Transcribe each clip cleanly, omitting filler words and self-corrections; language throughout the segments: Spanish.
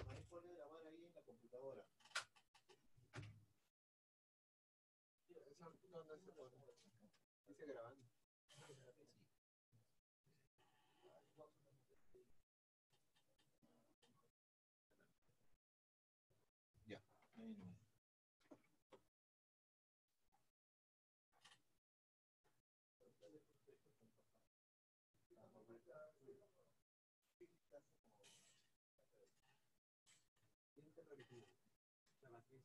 Ahí pone grabar ahí en la computadora. ¿Esa dónde se pone? Dice grabando. Ya. Ahí no. La matriz.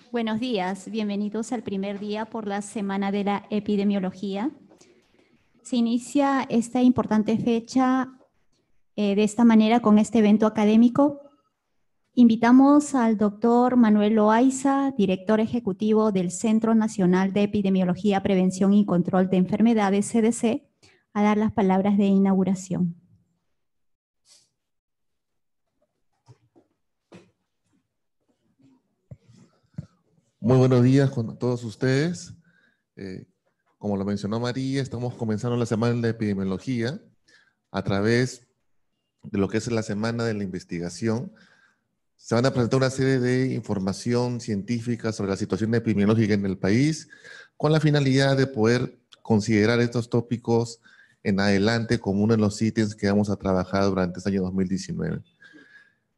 Buenos días, bienvenidos al primer día por la Semana de la Epidemiología. Se inicia esta importante fecha de esta manera con este evento académico. Invitamos al doctor Manuel Loaiza, director ejecutivo del Centro Nacional de Epidemiología, Prevención y Control de Enfermedades, CDC, a dar las palabras de inauguración. Muy buenos días con todos ustedes. Como lo mencionó María, estamos comenzando la Semana de Epidemiología a través de lo que es la Semana de la Investigación. Se van a presentar una serie de información científica sobre la situación epidemiológica en el país, con la finalidad de poder considerar estos tópicos en adelante como uno de los ítems que vamos a trabajar durante este año 2019.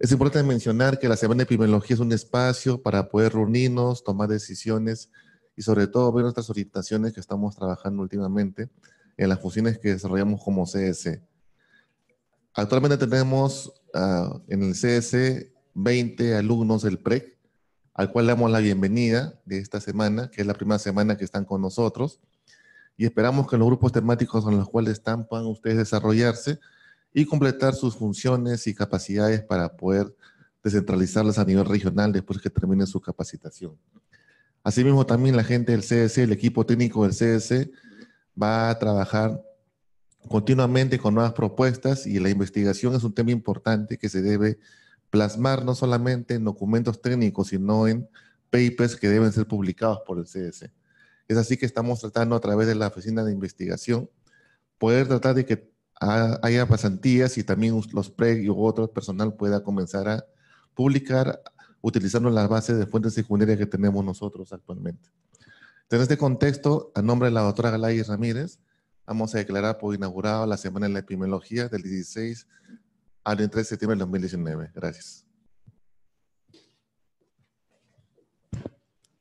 Es importante mencionar que la Semana de Epidemiología es un espacio para poder reunirnos, tomar decisiones y sobre todo ver nuestras orientaciones que estamos trabajando últimamente en las funciones que desarrollamos como CDC. Actualmente tenemos en el CDC 20 alumnos del PREC, al cual le damos la bienvenida de esta semana, que es la primera semana que están con nosotros, y esperamos que los grupos temáticos con los cuales están puedan ustedes desarrollarse y completar sus funciones y capacidades para poder descentralizarlas a nivel regional después que termine su capacitación. Asimismo, también la gente del CDC, el equipo técnico del CDC, va a trabajar continuamente con nuevas propuestas y la investigación es un tema importante que se debe plasmar no solamente en documentos técnicos, sino en papers que deben ser publicados por el CDC. Es así que estamos tratando a través de la oficina de investigación poder tratar de que haya pasantías y también los PREC y otro personal pueda comenzar a publicar utilizando las bases de fuentes secundarias que tenemos nosotros actualmente. En este contexto, a nombre de la doctora Gladys Ramírez, vamos a declarar por inaugurado la Semana de la Epidemiología del 16 al 23 de septiembre del 2019. Gracias.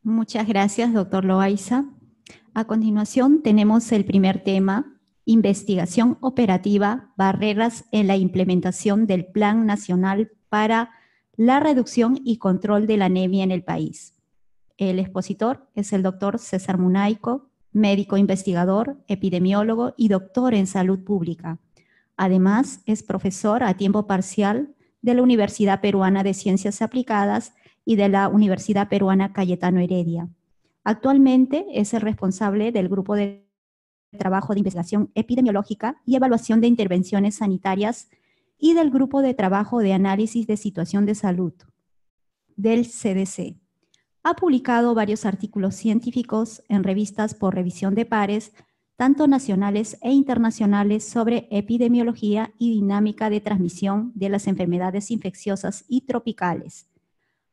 Muchas gracias, doctor Loaiza. A continuación tenemos el primer tema: investigación operativa, barreras en la implementación del Plan Nacional para la Reducción y Control de la Anemia en el país. El expositor es el doctor César Munaico, médico investigador, epidemiólogo y doctor en salud pública. Además, es profesor a tiempo parcial de la Universidad Peruana de Ciencias Aplicadas y de la Universidad Peruana Cayetano Heredia. Actualmente es el responsable del grupo de trabajo de investigación epidemiológica y evaluación de intervenciones sanitarias y del grupo de trabajo de análisis de situación de salud del CDC. Ha publicado varios artículos científicos en revistas por revisión de pares, tanto nacionales e internacionales, sobre epidemiología y dinámica de transmisión de las enfermedades infecciosas y tropicales.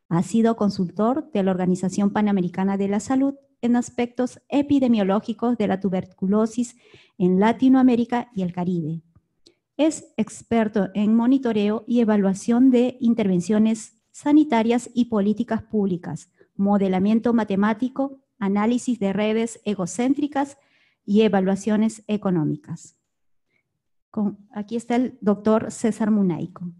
Ha sido consultor de la Organización Panamericana de la Salud en aspectos epidemiológicos de la tuberculosis en Latinoamérica y el Caribe. Es experto en monitoreo y evaluación de intervenciones sanitarias y políticas públicas, modelamiento matemático, análisis de redes egocéntricas y evaluaciones económicas. Aquí está el doctor César Munaico.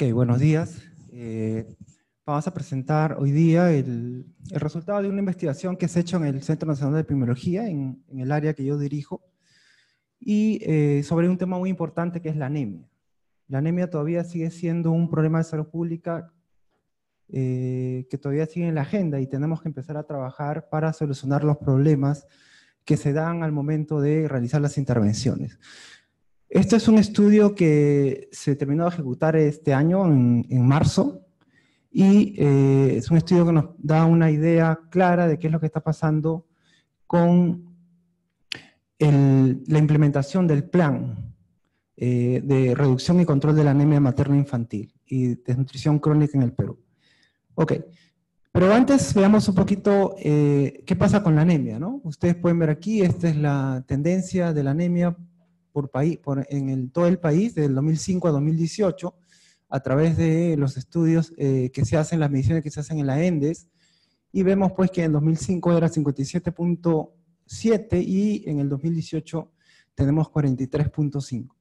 Ok, buenos días. Vamos a presentar hoy día el resultado de una investigación que se ha hecho en el Centro Nacional de Epidemiología, en el área que yo dirijo, y sobre un tema muy importante que es la anemia. La anemia todavía sigue siendo un problema de salud pública que todavía sigue en la agenda y tenemos que empezar a trabajar para solucionar los problemas que se dan al momento de realizar las intervenciones. Este es un estudio que se terminó de ejecutar este año, en marzo, y es un estudio que nos da una idea clara de qué es lo que está pasando con la implementación del plan de reducción y control de la anemia materna infantil y desnutrición crónica en el Perú. Ok, pero antes veamos un poquito qué pasa con la anemia, ¿no? Ustedes pueden ver aquí, esta es la tendencia de la anemia en todo el país, del 2005 a 2018, a través de los estudios que se hacen, las mediciones que se hacen en la ENDES, y vemos pues que en 2005 era 57.7 y en el 2018 tenemos 43.5.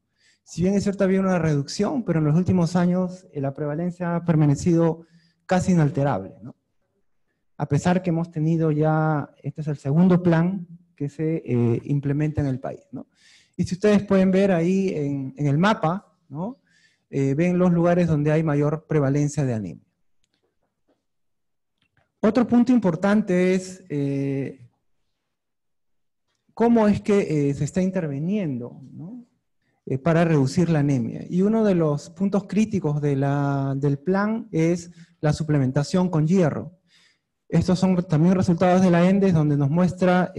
Si bien es cierto había una reducción, pero en los últimos años la prevalencia ha permanecido casi inalterable, ¿no? A pesar que hemos tenido ya, este es el segundo plan que se implementa en el país, ¿no? Y si ustedes pueden ver ahí en el mapa, ¿no? Ven los lugares donde hay mayor prevalencia de anemia. Otro punto importante es cómo es que se está interviniendo, ¿no? Para reducir la anemia. Y uno de los puntos críticos del plan es la suplementación con hierro. Estos son también resultados de la ENDES, donde nos muestra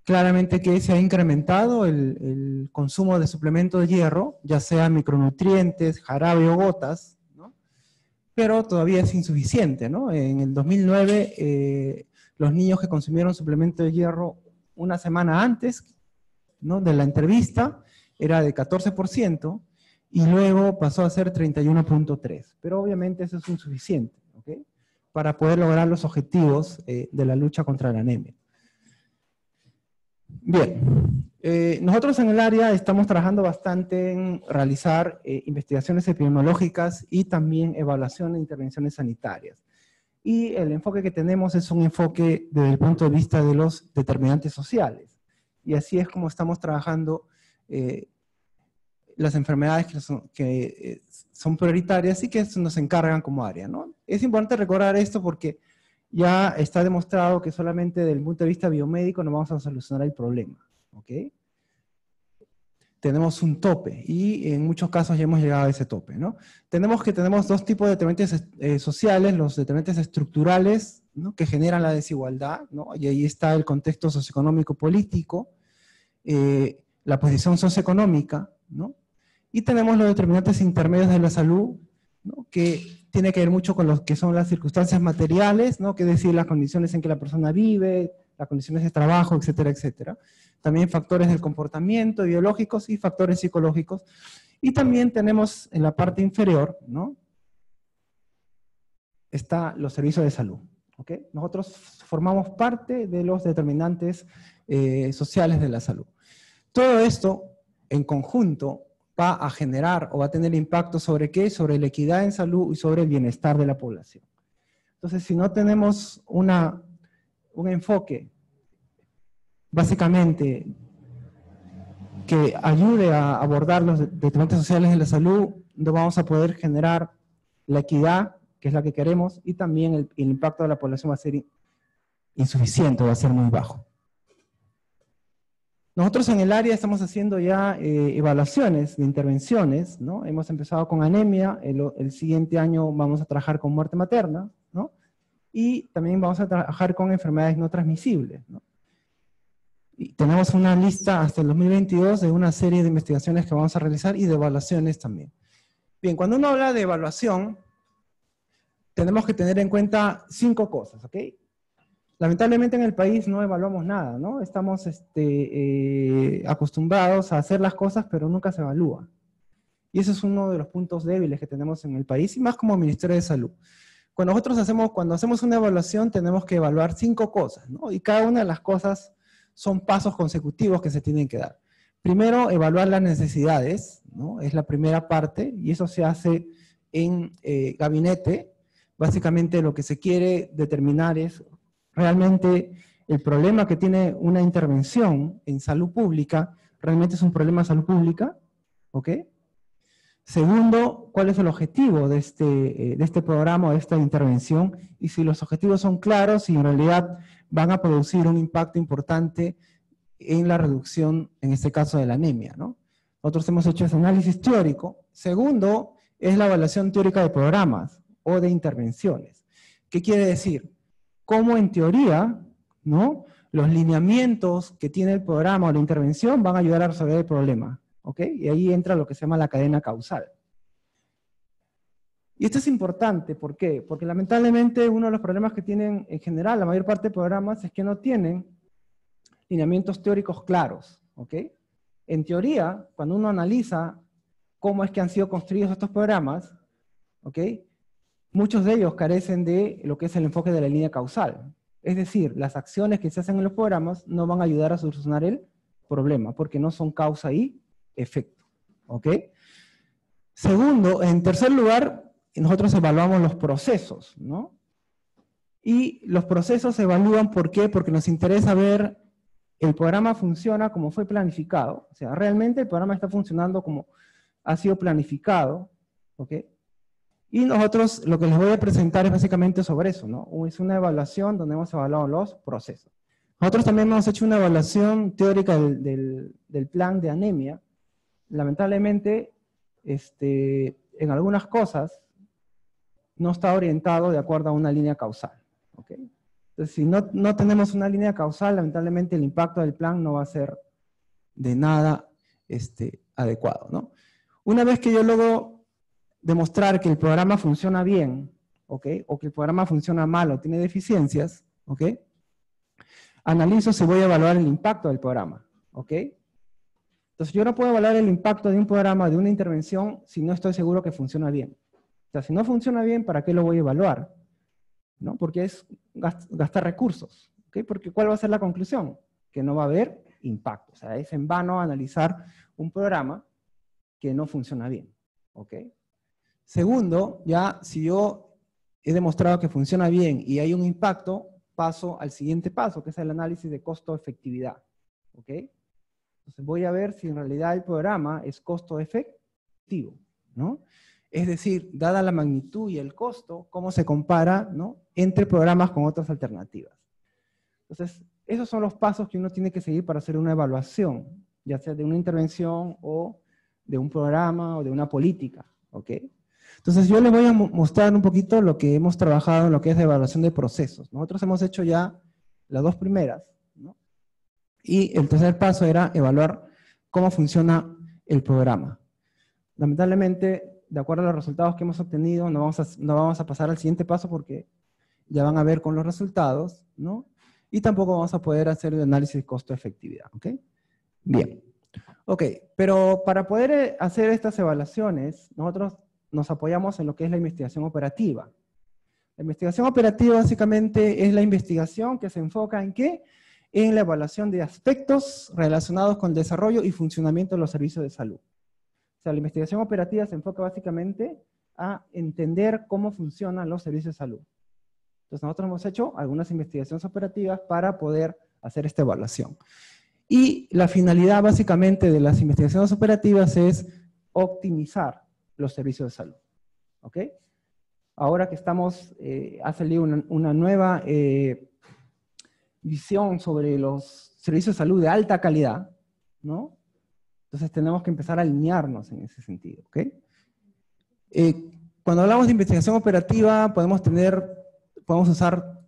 claramente que se ha incrementado el consumo de suplemento de hierro, ya sea micronutrientes, jarabe o gotas, ¿no? Pero todavía es insuficiente, ¿no? En el 2009, los niños que consumieron suplemento de hierro una semana antes, ¿no?, de la entrevista, era de 14%, y luego pasó a ser 31.3%. Pero obviamente eso es insuficiente, ¿ok?, para poder lograr los objetivos de la lucha contra la anemia. Bien, nosotros en el área estamos trabajando bastante en realizar investigaciones epidemiológicas y también evaluación de intervenciones sanitarias. Y el enfoque que tenemos es un enfoque desde el punto de vista de los determinantes sociales. Y así es como estamos trabajando las enfermedades que son prioritarias y que nos encargan como área, ¿no? Es importante recordar esto porque ya está demostrado que solamente desde el punto de vista biomédico no vamos a solucionar el problema, ¿ok? Tenemos un tope y en muchos casos ya hemos llegado a ese tope, ¿no? Tenemos dos tipos de determinantes sociales, los determinantes estructurales, ¿no?, que generan la desigualdad, ¿no? Y ahí está el contexto socioeconómico político, la posición socioeconómica, ¿no? Y tenemos los determinantes intermedios de la salud, ¿no?, que tiene que ver mucho con lo que son las circunstancias materiales, ¿no?, que es decir, las condiciones en que la persona vive, las condiciones de trabajo, etcétera, etcétera. También factores del comportamiento, biológicos y factores psicológicos. Y también tenemos en la parte inferior, ¿no?, está los servicios de salud, ¿ok? Nosotros formamos parte de los determinantes sociales de la salud. Todo esto en conjunto va a generar o va a tener impacto sobre ¿qué? Sobre la equidad en salud y sobre el bienestar de la población. Entonces, si no tenemos un enfoque básicamente que ayude a abordar los determinantes sociales de la salud, no vamos a poder generar la equidad, que es la que queremos, y también el impacto de la población va a ser insuficiente, va a ser muy bajo. Nosotros en el área estamos haciendo ya evaluaciones de intervenciones, ¿no? Hemos empezado con anemia, el siguiente año vamos a trabajar con muerte materna, ¿no? Y también vamos a trabajar con enfermedades no transmisibles, ¿no? Y tenemos una lista hasta el 2022 de una serie de investigaciones que vamos a realizar y de evaluaciones también. Bien, cuando uno habla de evaluación, tenemos que tener en cuenta 5 cosas, ¿ok? Lamentablemente en el país no evaluamos nada, ¿no? Estamos acostumbrados a hacer las cosas, pero nunca se evalúa. Y ese es uno de los puntos débiles que tenemos en el país, y más como Ministerio de Salud. Cuando hacemos una evaluación, tenemos que evaluar 5 cosas, ¿no? Y cada una de las cosas son pasos consecutivos que se tienen que dar. Primero, evaluar las necesidades, ¿no? Es la primera parte, y eso se hace en gabinete. Básicamente lo que se quiere determinar es realmente el problema que tiene una intervención en salud pública, realmente es un problema de salud pública, ¿ok? Segundo, ¿cuál es el objetivo de este programa o de esta intervención? Y si los objetivos son claros y en realidad van a producir un impacto importante en la reducción, en este caso, de la anemia, ¿no? Nosotros hemos hecho ese análisis teórico. Segundo, es la evaluación teórica de programas o de intervenciones. ¿Qué quiere decir? Cómo en teoría, ¿no?, los lineamientos que tiene el programa o la intervención van a ayudar a resolver el problema, ¿ok? Y ahí entra lo que se llama la cadena causal. Y esto es importante, ¿por qué? Porque lamentablemente uno de los problemas que tienen en general la mayor parte de programas es que no tienen lineamientos teóricos claros, ¿ok? En teoría, cuando uno analiza cómo es que han sido construidos estos programas, ¿ok? Muchos de ellos carecen de lo que es el enfoque de la línea causal. Es decir, las acciones que se hacen en los programas no van a ayudar a solucionar el problema, porque no son causa y efecto. ¿Ok? Segundo, en tercer lugar, nosotros evaluamos los procesos, ¿no? Y los procesos se evalúan, ¿por qué? Porque nos interesa ver el programa funciona como fue planificado. O sea, realmente el programa está funcionando como ha sido planificado. ¿Ok? Y nosotros lo que les voy a presentar es básicamente sobre eso, ¿no? Es una evaluación donde hemos evaluado los procesos. Nosotros también hemos hecho una evaluación teórica del plan de anemia. Lamentablemente, en algunas cosas no está orientado de acuerdo a una línea causal. ¿Ok? Entonces, si no tenemos una línea causal, lamentablemente el impacto del plan no va a ser de nada adecuado, ¿no? Una vez que yo logro demostrar que el programa funciona bien, ¿ok? O que el programa funciona mal o tiene deficiencias, ¿ok? Analizo si voy a evaluar el impacto del programa, ¿ok? Entonces yo no puedo evaluar el impacto de un programa, de una intervención, si no estoy seguro que funciona bien. O sea, si no funciona bien, ¿para qué lo voy a evaluar? ¿No? Porque es gastar recursos, ¿ok? Porque ¿cuál va a ser la conclusión? Que no va a haber impacto. O sea, es en vano analizar un programa que no funciona bien, ¿ok? Segundo, ya si yo he demostrado que funciona bien y hay un impacto, paso al siguiente paso, que es el análisis de costo-efectividad. ¿Ok? Entonces voy a ver si en realidad el programa es costo-efectivo, ¿no? Es decir, dada la magnitud y el costo, cómo se compara, ¿no?, entre programas con otras alternativas. Entonces, esos son los pasos que uno tiene que seguir para hacer una evaluación, ya sea de una intervención o de un programa o de una política. ¿Ok? Entonces yo les voy a mostrar un poquito lo que hemos trabajado en lo que es la evaluación de procesos. Nosotros hemos hecho ya las dos primeras, ¿no? Y el tercer paso era evaluar cómo funciona el programa. Lamentablemente, de acuerdo a los resultados que hemos obtenido, no vamos a pasar al siguiente paso porque ya van a ver con los resultados, ¿no? Y tampoco vamos a poder hacer el análisis de costo-efectividad, ¿ok? Bien. Ok, pero para poder hacer estas evaluaciones, nosotros nos apoyamos en lo que es la investigación operativa. La investigación operativa básicamente es la investigación que se enfoca en ¿qué? En la evaluación de aspectos relacionados con el desarrollo y funcionamiento de los servicios de salud. O sea, la investigación operativa se enfoca básicamente a entender cómo funcionan los servicios de salud. Entonces nosotros hemos hecho algunas investigaciones operativas para poder hacer esta evaluación. Y la finalidad básicamente de las investigaciones operativas es optimizar los servicios de salud. ¿Ok? Ahora que ha salido una nueva visión sobre los servicios de salud de alta calidad, ¿no? Entonces tenemos que empezar a alinearnos en ese sentido. ¿Ok? Cuando hablamos de investigación operativa, podemos usar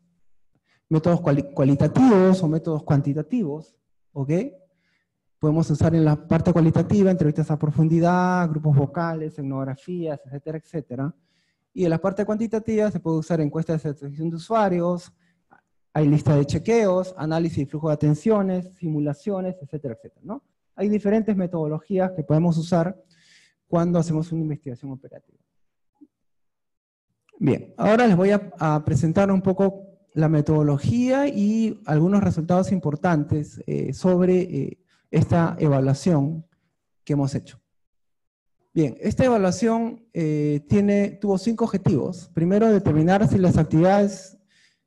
métodos cualitativos o métodos cuantitativos. ¿Ok? Podemos usar en la parte cualitativa entrevistas a profundidad, grupos vocales, etnografías, etcétera, etcétera. Y en la parte cuantitativa se puede usar encuestas de satisfacción de usuarios, hay lista de chequeos, análisis y flujo de atenciones, simulaciones, etcétera, etcétera, ¿no? Hay diferentes metodologías que podemos usar cuando hacemos una investigación operativa. Bien, ahora les voy a presentar un poco la metodología y algunos resultados importantes sobre esta evaluación que hemos hecho. Bien, esta evaluación tuvo 5 objetivos. Primero, determinar si las actividades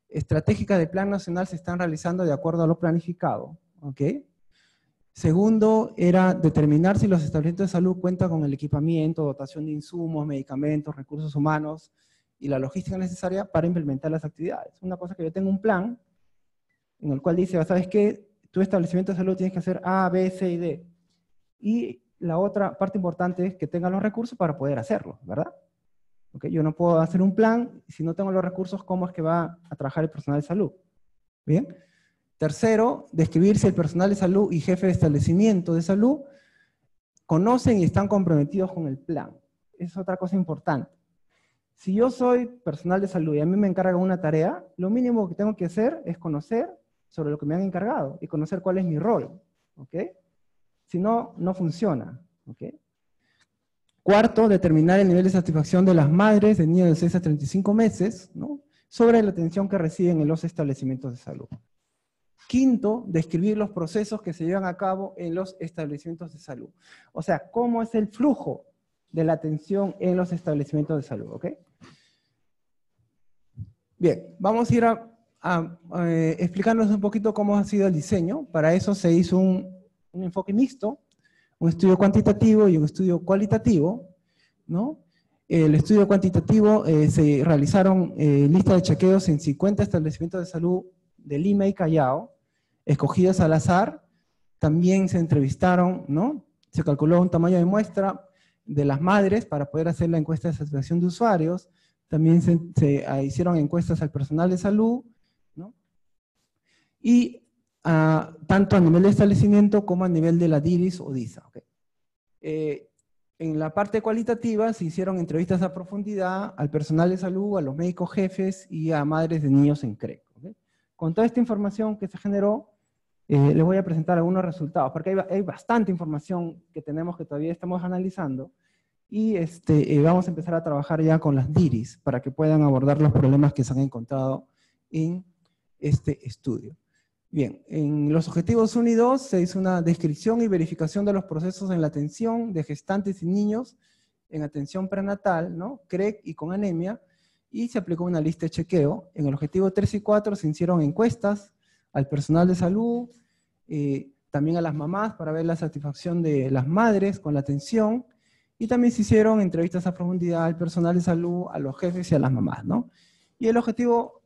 estratégicas del Plan Nacional se están realizando de acuerdo a lo planificado. ¿Ok? Segundo, era determinar si los establecimientos de salud cuentan con el equipamiento, dotación de insumos, medicamentos, recursos humanos y la logística necesaria para implementar las actividades. Una cosa que yo tengo un plan en el cual dice, ¿sabes qué? Tu establecimiento de salud tienes que hacer A, B, C y D. Y la otra parte importante es que tenga los recursos para poder hacerlo, ¿verdad? ¿Okay? Yo no puedo hacer un plan si no tengo los recursos, ¿cómo es que va a trabajar el personal de salud? ¿Bien? Tercero, describir si el personal de salud y jefe de establecimiento de salud conocen y están comprometidos con el plan. Es otra cosa importante. Si yo soy personal de salud y a mí me encargan una tarea, lo mínimo que tengo que hacer es conocer sobre lo que me han encargado y conocer cuál es mi rol. ¿Ok? Si no, no funciona. ¿Ok? Cuarto, determinar el nivel de satisfacción de las madres de niños de 6 a 35 meses, ¿no?, sobre la atención que reciben en los establecimientos de salud. Quinto, describir los procesos que se llevan a cabo en los establecimientos de salud. O sea, cómo es el flujo de la atención en los establecimientos de salud. ¿Ok? Bien, vamos a ir explicarnos un poquito cómo ha sido el diseño. Para eso se hizo un enfoque mixto, un estudio cuantitativo y un estudio cualitativo, ¿no? El estudio cuantitativo se realizaron listas de chequeos en 50 establecimientos de salud de Lima y Callao, escogidos al azar. También se entrevistaron, ¿no? Se calculó un tamaño de muestra de las madres para poder hacer la encuesta de satisfacción de usuarios. También se hicieron encuestas al personal de salud, ¿no? Y tanto a nivel de establecimiento como a nivel de la DIRIS o DISA. ¿Okay? En la parte cualitativa se hicieron entrevistas a profundidad al personal de salud, a los médicos jefes y a madres de niños en CREC. ¿Okay? Con toda esta información que se generó, les voy a presentar algunos resultados, porque hay bastante información que tenemos que todavía estamos analizando, y vamos a empezar a trabajar ya con las DIRIS para que puedan abordar los problemas que se han encontrado en este estudio. Bien, en los objetivos 1 y 2 se hizo una descripción y verificación de los procesos en la atención de gestantes y niños en atención prenatal, ¿no?, CREC y con anemia, y se aplicó una lista de chequeo. En el objetivo 3 y 4 se hicieron encuestas al personal de salud, también a las mamás para ver la satisfacción de las madres con la atención, y también se hicieron entrevistas a profundidad al personal de salud, a los jefes y a las mamás, ¿no? Y el objetivo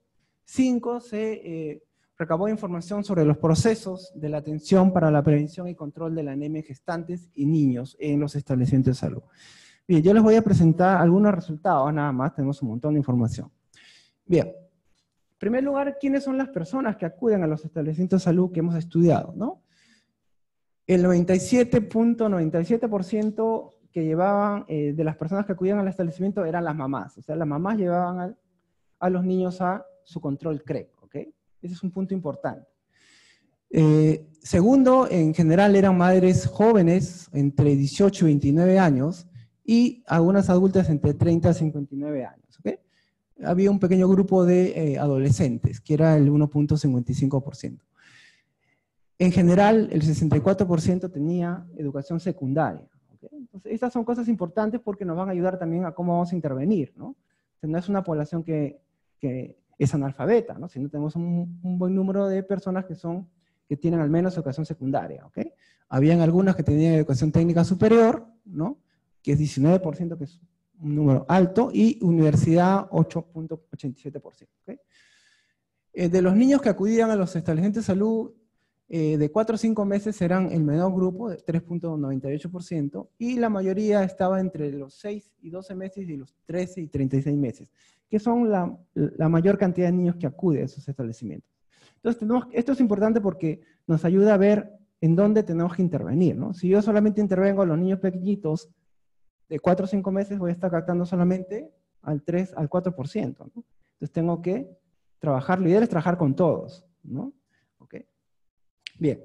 5 se recabó información sobre los procesos de la atención para la prevención y control de la anemia en gestantes y niños en los establecimientos de salud. Bien, yo les voy a presentar algunos resultados, nada más, tenemos un montón de información. Bien, en primer lugar, ¿quiénes son las personas que acuden a los establecimientos de salud que hemos estudiado, ¿no? El 97.97% que llevaban, de las personas que acudían al establecimiento eran las mamás, o sea, las mamás llevaban a los niños a su control CREC, ¿ok? Ese es un punto importante. Segundo, en general eran madres jóvenes entre 18 y 29 años y algunas adultas entre 30 y 59 años. ¿Okay? Había un pequeño grupo de adolescentes, que era el 1.55%. En general, el 64% tenía educación secundaria. ¿Okay? Entonces, estas son cosas importantes porque nos van a ayudar también a cómo vamos a intervenir, ¿no? Entonces, no es una población que es analfabeta, ¿no? Sino tenemos un buen número de personas que tienen al menos educación secundaria, ¿ok? Habían algunas que tenían educación técnica superior, ¿no? Que es 19%, que es un número alto, y universidad 8.87%, ¿ok? De los niños que acudían a los establecimientos de salud, de 4 a 5 meses eran el menor grupo, de 3.98%, y la mayoría estaba entre los 6 y 12 meses y los 13 y 36 meses, que son la mayor cantidad de niños que acuden a esos establecimientos. Entonces, esto es importante porque nos ayuda a ver en dónde tenemos que intervenir, ¿no? Si yo solamente intervengo a los niños pequeñitos de 4 o 5 meses, voy a estar captando solamente al 3 al 4%, ¿no? Entonces tengo que trabajar, lo ideal es trabajar con todos, ¿no? ¿Ok? Bien.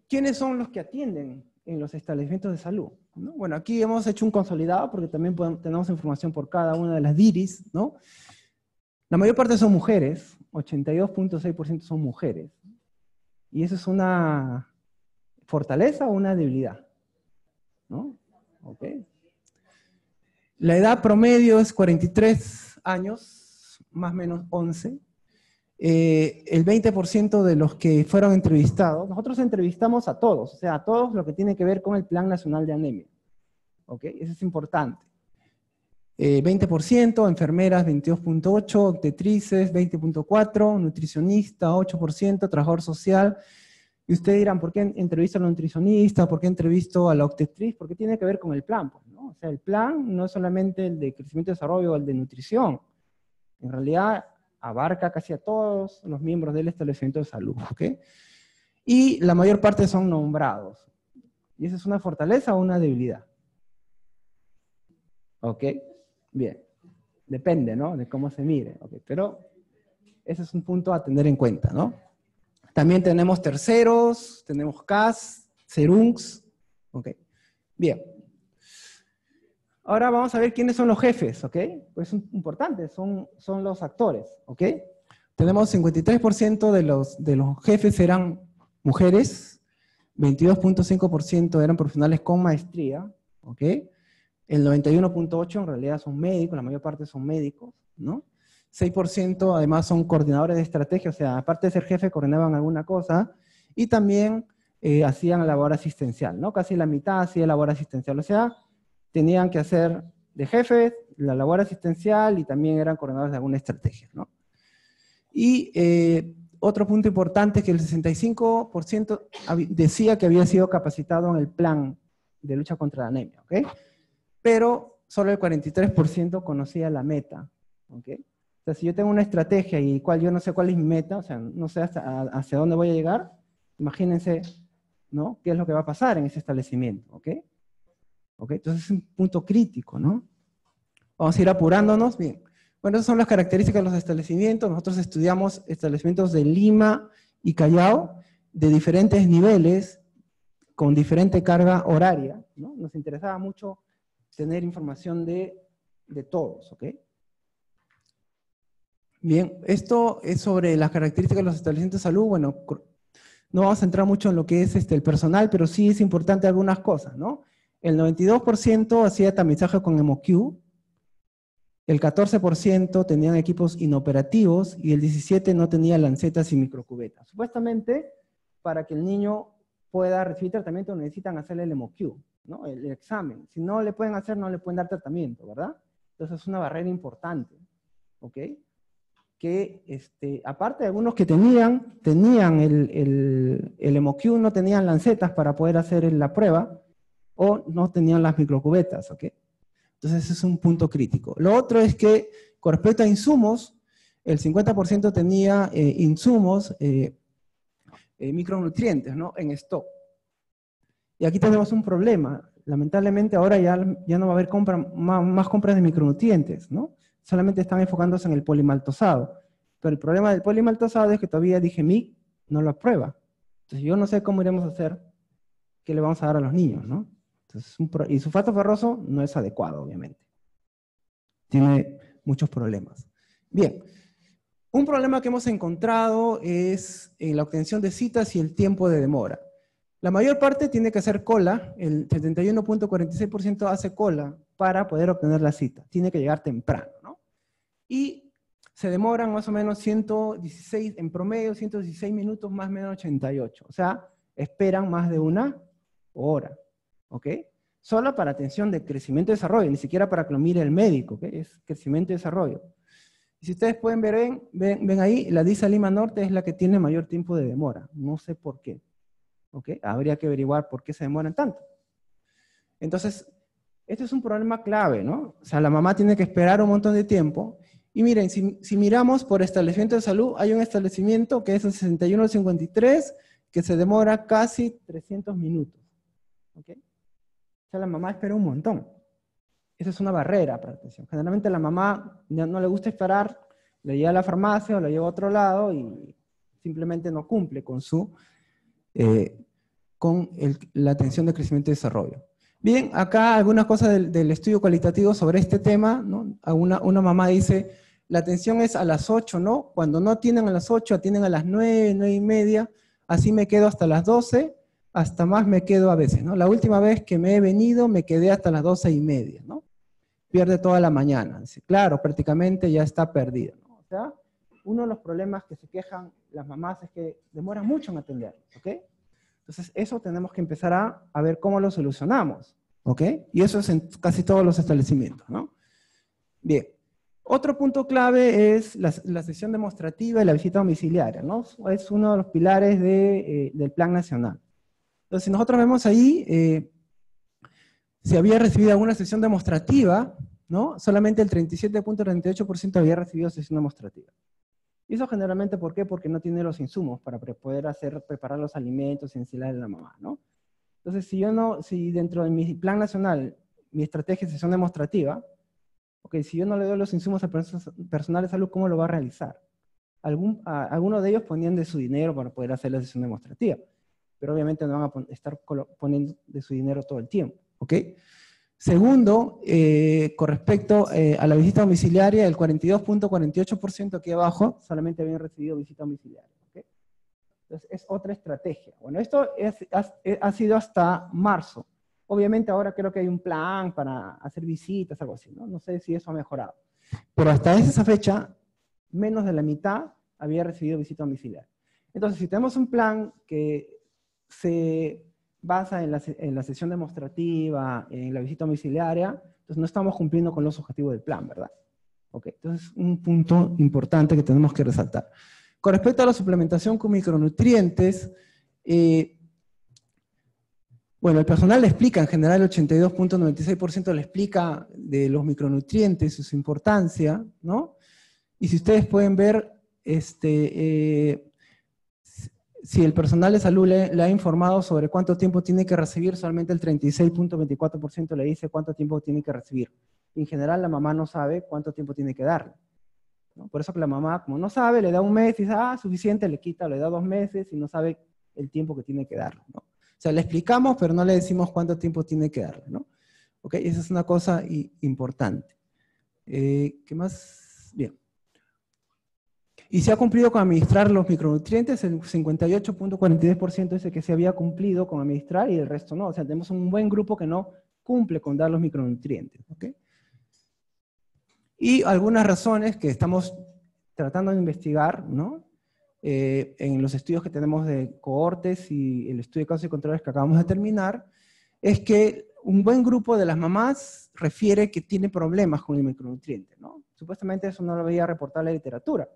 ¿Quiénes son los que atienden en los establecimientos de salud? ¿No? Bueno, aquí hemos hecho un consolidado porque también tenemos información por cada una de las DIRIS, ¿no? La mayor parte son mujeres, 82.6% son mujeres. ¿Y eso es una fortaleza o una debilidad? ¿No? Ok. La edad promedio es 43 años, más o menos 11. El 20% de los que fueron entrevistados, nosotros entrevistamos a todos, o sea, a todos lo que tiene que ver con el Plan Nacional de Anemia. ¿Ok? Eso es importante. 20%, enfermeras 22.8%, obstetrices 20.4%, nutricionista 8%, trabajador social. Y ustedes dirán, ¿por qué entrevisto a la nutricionista? ¿Por qué entrevisto a la obstetriz? Porque tiene que ver con el plan, pues, ¿no? O sea, el plan no es solamente el de crecimiento y desarrollo o el de nutrición. En realidad abarca casi a todos los miembros del establecimiento de salud, ¿ok? Y la mayor parte son nombrados. ¿Y esa es una fortaleza o una debilidad? ¿Ok? Bien. Depende, ¿no? De cómo se mire. ¿Ok? Pero ese es un punto a tener en cuenta, ¿no? También tenemos terceros, tenemos CAS, Serungs. Ok. Bien. Ahora vamos a ver quiénes son los jefes, ¿ok? Pues son importantes, son los actores, ¿ok? Tenemos 53% de los jefes eran mujeres, 22.5% eran profesionales con maestría, ¿ok? El 91.8% en realidad son médicos, la mayor parte son médicos, ¿no? 6% además son coordinadores de estrategia, o sea, aparte de ser jefe, coordinaban alguna cosa, y también hacían labor asistencial, ¿no? Casi la mitad hacía labor asistencial, o sea, tenían que hacer de jefes la labor asistencial y también eran coordinadores de alguna estrategia, ¿no? Y otro punto importante es que el 65% decía que había sido capacitado en el plan de lucha contra la anemia, ¿ok? Pero solo el 43% conocía la meta, ¿ok? O sea, si yo tengo una estrategia y yo no sé cuál es mi meta, o sea, no sé hacia dónde voy a llegar, imagínense, ¿no? ¿Qué es lo que va a pasar en ese establecimiento, ¿ok? ¿Ok? Entonces es un punto crítico, ¿no? Vamos a ir apurándonos. Bien. Bueno, esas son las características de los establecimientos. Nosotros estudiamos establecimientos de Lima y Callao de diferentes niveles, con diferente carga horaria, ¿no? Nos interesaba mucho tener información de todos, ¿ok? Bien, esto es sobre las características de los establecimientos de salud. Bueno, no vamos a entrar mucho en lo que es el personal, pero sí es importante algunas cosas, ¿no? El 92% hacía tamizaje con HemoQ, el 14% tenían equipos inoperativos y el 17% no tenía lancetas y microcubetas. Supuestamente, para que el niño pueda recibir tratamiento necesitan hacerle el HemoQ, ¿no? El examen. Si no le pueden hacer, no le pueden dar tratamiento, ¿verdad? Entonces es una barrera importante, ¿ok? Que aparte de algunos que tenían el HemoQ, no tenían lancetas para poder hacer la prueba, o no tenían las microcubetas, ¿ok? Entonces ese es un punto crítico. Lo otro es que, con respecto a insumos, el 50% tenía insumos, micronutrientes, ¿no? En stock. Y aquí tenemos un problema. Lamentablemente ahora ya no va a haber más compras de micronutrientes, ¿no? Solamente están enfocándose en el polimaltosado. Pero el problema del polimaltosado es que todavía DIGEMIC no lo aprueba. Entonces yo no sé cómo iremos a hacer, qué le vamos a dar a los niños, ¿no? Entonces, y sulfato ferroso no es adecuado, obviamente. Tiene muchos problemas. Bien, un problema que hemos encontrado es la obtención de citas y el tiempo de demora. La mayor parte tiene que hacer cola, el 71.46% hace cola para poder obtener la cita. Tiene que llegar temprano, ¿no? Y se demoran más o menos 116, en promedio 116 minutos más o menos 88. O sea, esperan más de una hora. ¿Ok? Solo para atención de crecimiento y desarrollo, ni siquiera para que lo mire el médico, ¿ok? Es crecimiento y desarrollo. Y si ustedes pueden ver, ven ahí, la DISA Lima Norte es la que tiene mayor tiempo de demora. No sé por qué. ¿Ok? Habría que averiguar por qué se demoran tanto. Entonces, este es un problema clave, ¿no? O sea, la mamá tiene que esperar un montón de tiempo. Y miren, si miramos por establecimiento de salud, hay un establecimiento que es el 6153, que se demora casi 300 minutos. ¿Ok? O sea, la mamá espera un montón. Esa es una barrera para la atención. Generalmente a la mamá no le gusta esperar, le lleva a la farmacia o le lleva a otro lado y simplemente no cumple con la atención de crecimiento y desarrollo. Bien, acá algunas cosas del estudio cualitativo sobre este tema, ¿no? Una mamá dice, la atención es a las 8, ¿no? Cuando no atienden a las 8, atienden a las 9, 9:30, así me quedo hasta las 12, hasta más me quedo a veces, ¿no? La última vez que me he venido me quedé hasta las 12:30, ¿no? Pierde toda la mañana. Dice, claro, prácticamente ya está perdido, ¿no? O sea, uno de los problemas que se quejan las mamás es que demoran mucho en atenderlos, ¿ok? Entonces, eso tenemos que empezar a ver cómo lo solucionamos, ¿ok? Y eso es en casi todos los establecimientos, ¿no? Bien. Otro punto clave es la sesión demostrativa y la visita domiciliaria, ¿no? Es uno de los pilares del Plan Nacional. Entonces, si nosotros vemos ahí, si había recibido alguna sesión demostrativa, ¿no? Solamente el 37.38% había recibido sesión demostrativa. ¿Y eso generalmente por qué? Porque no tiene los insumos para poder preparar los alimentos y enseñarle a la mamá, ¿no? Entonces, si dentro de mi plan nacional, mi estrategia es sesión demostrativa, ok, si yo no le doy los insumos al personal de salud, ¿cómo lo va a realizar? Algunos de ellos ponían de su dinero para poder hacer la sesión demostrativa. pero obviamente no van a estar poniendo de su dinero todo el tiempo, ¿ok? Segundo, con respecto a la visita domiciliaria, el 42.48% aquí abajo solamente habían recibido visita domiciliaria, ¿ok? Entonces, es otra estrategia. Bueno, esto ha sido hasta marzo. Obviamente ahora creo que hay un plan para hacer visitas, algo así, ¿no? No sé si eso ha mejorado. Pero hasta esa fecha, menos de la mitad había recibido visita domiciliaria. Entonces, si tenemos un plan que se basa en la sesión demostrativa, en la visita domiciliaria, entonces no estamos cumpliendo con los objetivos del plan, ¿verdad? Ok, entonces un punto importante que tenemos que resaltar. Con respecto a la suplementación con micronutrientes, bueno, el personal le explica, en general el 82.96% le explica de los micronutrientes, su importancia, ¿no? Y si ustedes pueden ver, si el personal de salud le ha informado sobre cuánto tiempo tiene que recibir, solamente el 36.24% le dice cuánto tiempo tiene que recibir. En general, la mamá no sabe cuánto tiempo tiene que darle, ¿no? Por eso que la mamá, como no sabe, le da un mes y dice, ah, suficiente, le quita, le da 2 meses y no sabe el tiempo que tiene que darle, ¿no? O sea, le explicamos, pero no le decimos cuánto tiempo tiene que darle, ¿no? ¿Ok? Esa es una cosa importante. ¿Qué más? Bien. Y se ha cumplido con administrar los micronutrientes, el 58.42% dice que se había cumplido con administrar y el resto no. O sea, tenemos un buen grupo que no cumple con dar los micronutrientes, ¿ok? Y algunas razones que estamos tratando de investigar, ¿no? En los estudios que tenemos de cohortes y el estudio de casos y controles que acabamos de terminar, es que un buen grupo de las mamás refiere que tiene problemas con el micronutriente, ¿no? Supuestamente eso no lo veía reportar la literatura,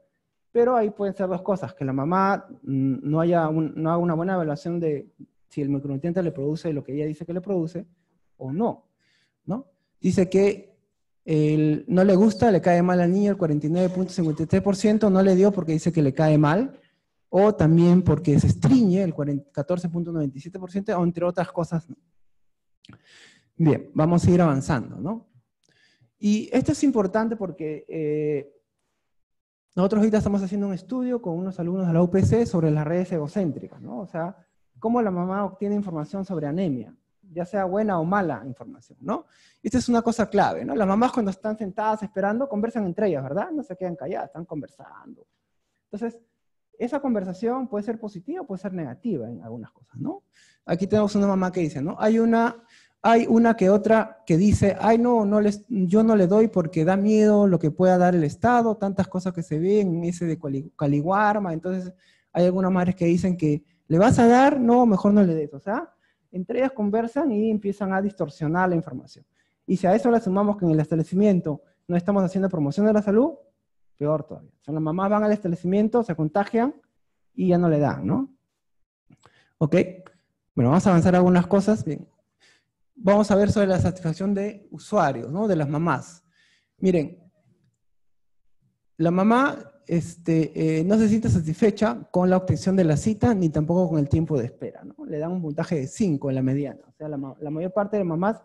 pero ahí pueden ser dos cosas, que la mamá no haga una buena evaluación de si el micronutriente le produce lo que ella dice que le produce, o no, ¿no? Dice que no le gusta, le cae mal al niño, el 49.53%, no le dio porque dice que le cae mal, o también porque se estriñe, el 14.97%, o entre otras cosas. Bien, vamos a ir avanzando, ¿no? Y esto es importante porque nosotros ahorita estamos haciendo un estudio con unos alumnos de la UPC sobre las redes egocéntricas, ¿no? O sea, cómo la mamá obtiene información sobre anemia, ya sea buena o mala información, ¿no? Esta es una cosa clave, ¿no? Las mamás cuando están sentadas esperando conversan entre ellas, ¿verdad? No se quedan calladas, están conversando. Entonces, esa conversación puede ser positiva o puede ser negativa en algunas cosas, ¿no? Aquí tenemos una mamá que dice, ¿no? Hay una que otra que dice, ay no, yo no le doy porque da miedo lo que pueda dar el Estado, tantas cosas que se ven en ese de Caliwarma. Entonces hay algunas madres que dicen que, ¿le vas a dar? No, mejor no le des. O sea, entre ellas conversan y empiezan a distorsionar la información. Y si a eso le sumamos que en el establecimiento no estamos haciendo promoción de la salud, peor todavía. O sea, las mamás van al establecimiento, se contagian y ya no le dan, ¿no? ¿Ok? Bueno, vamos a avanzar algunas cosas. Bien. Vamos a ver sobre la satisfacción de usuarios, ¿no? De las mamás. Miren, la mamá no se siente satisfecha con la obtención de la cita, ni tampoco con el tiempo de espera, ¿no? Le dan un puntaje de 5 en la mediana. O sea, la mayor parte de las mamás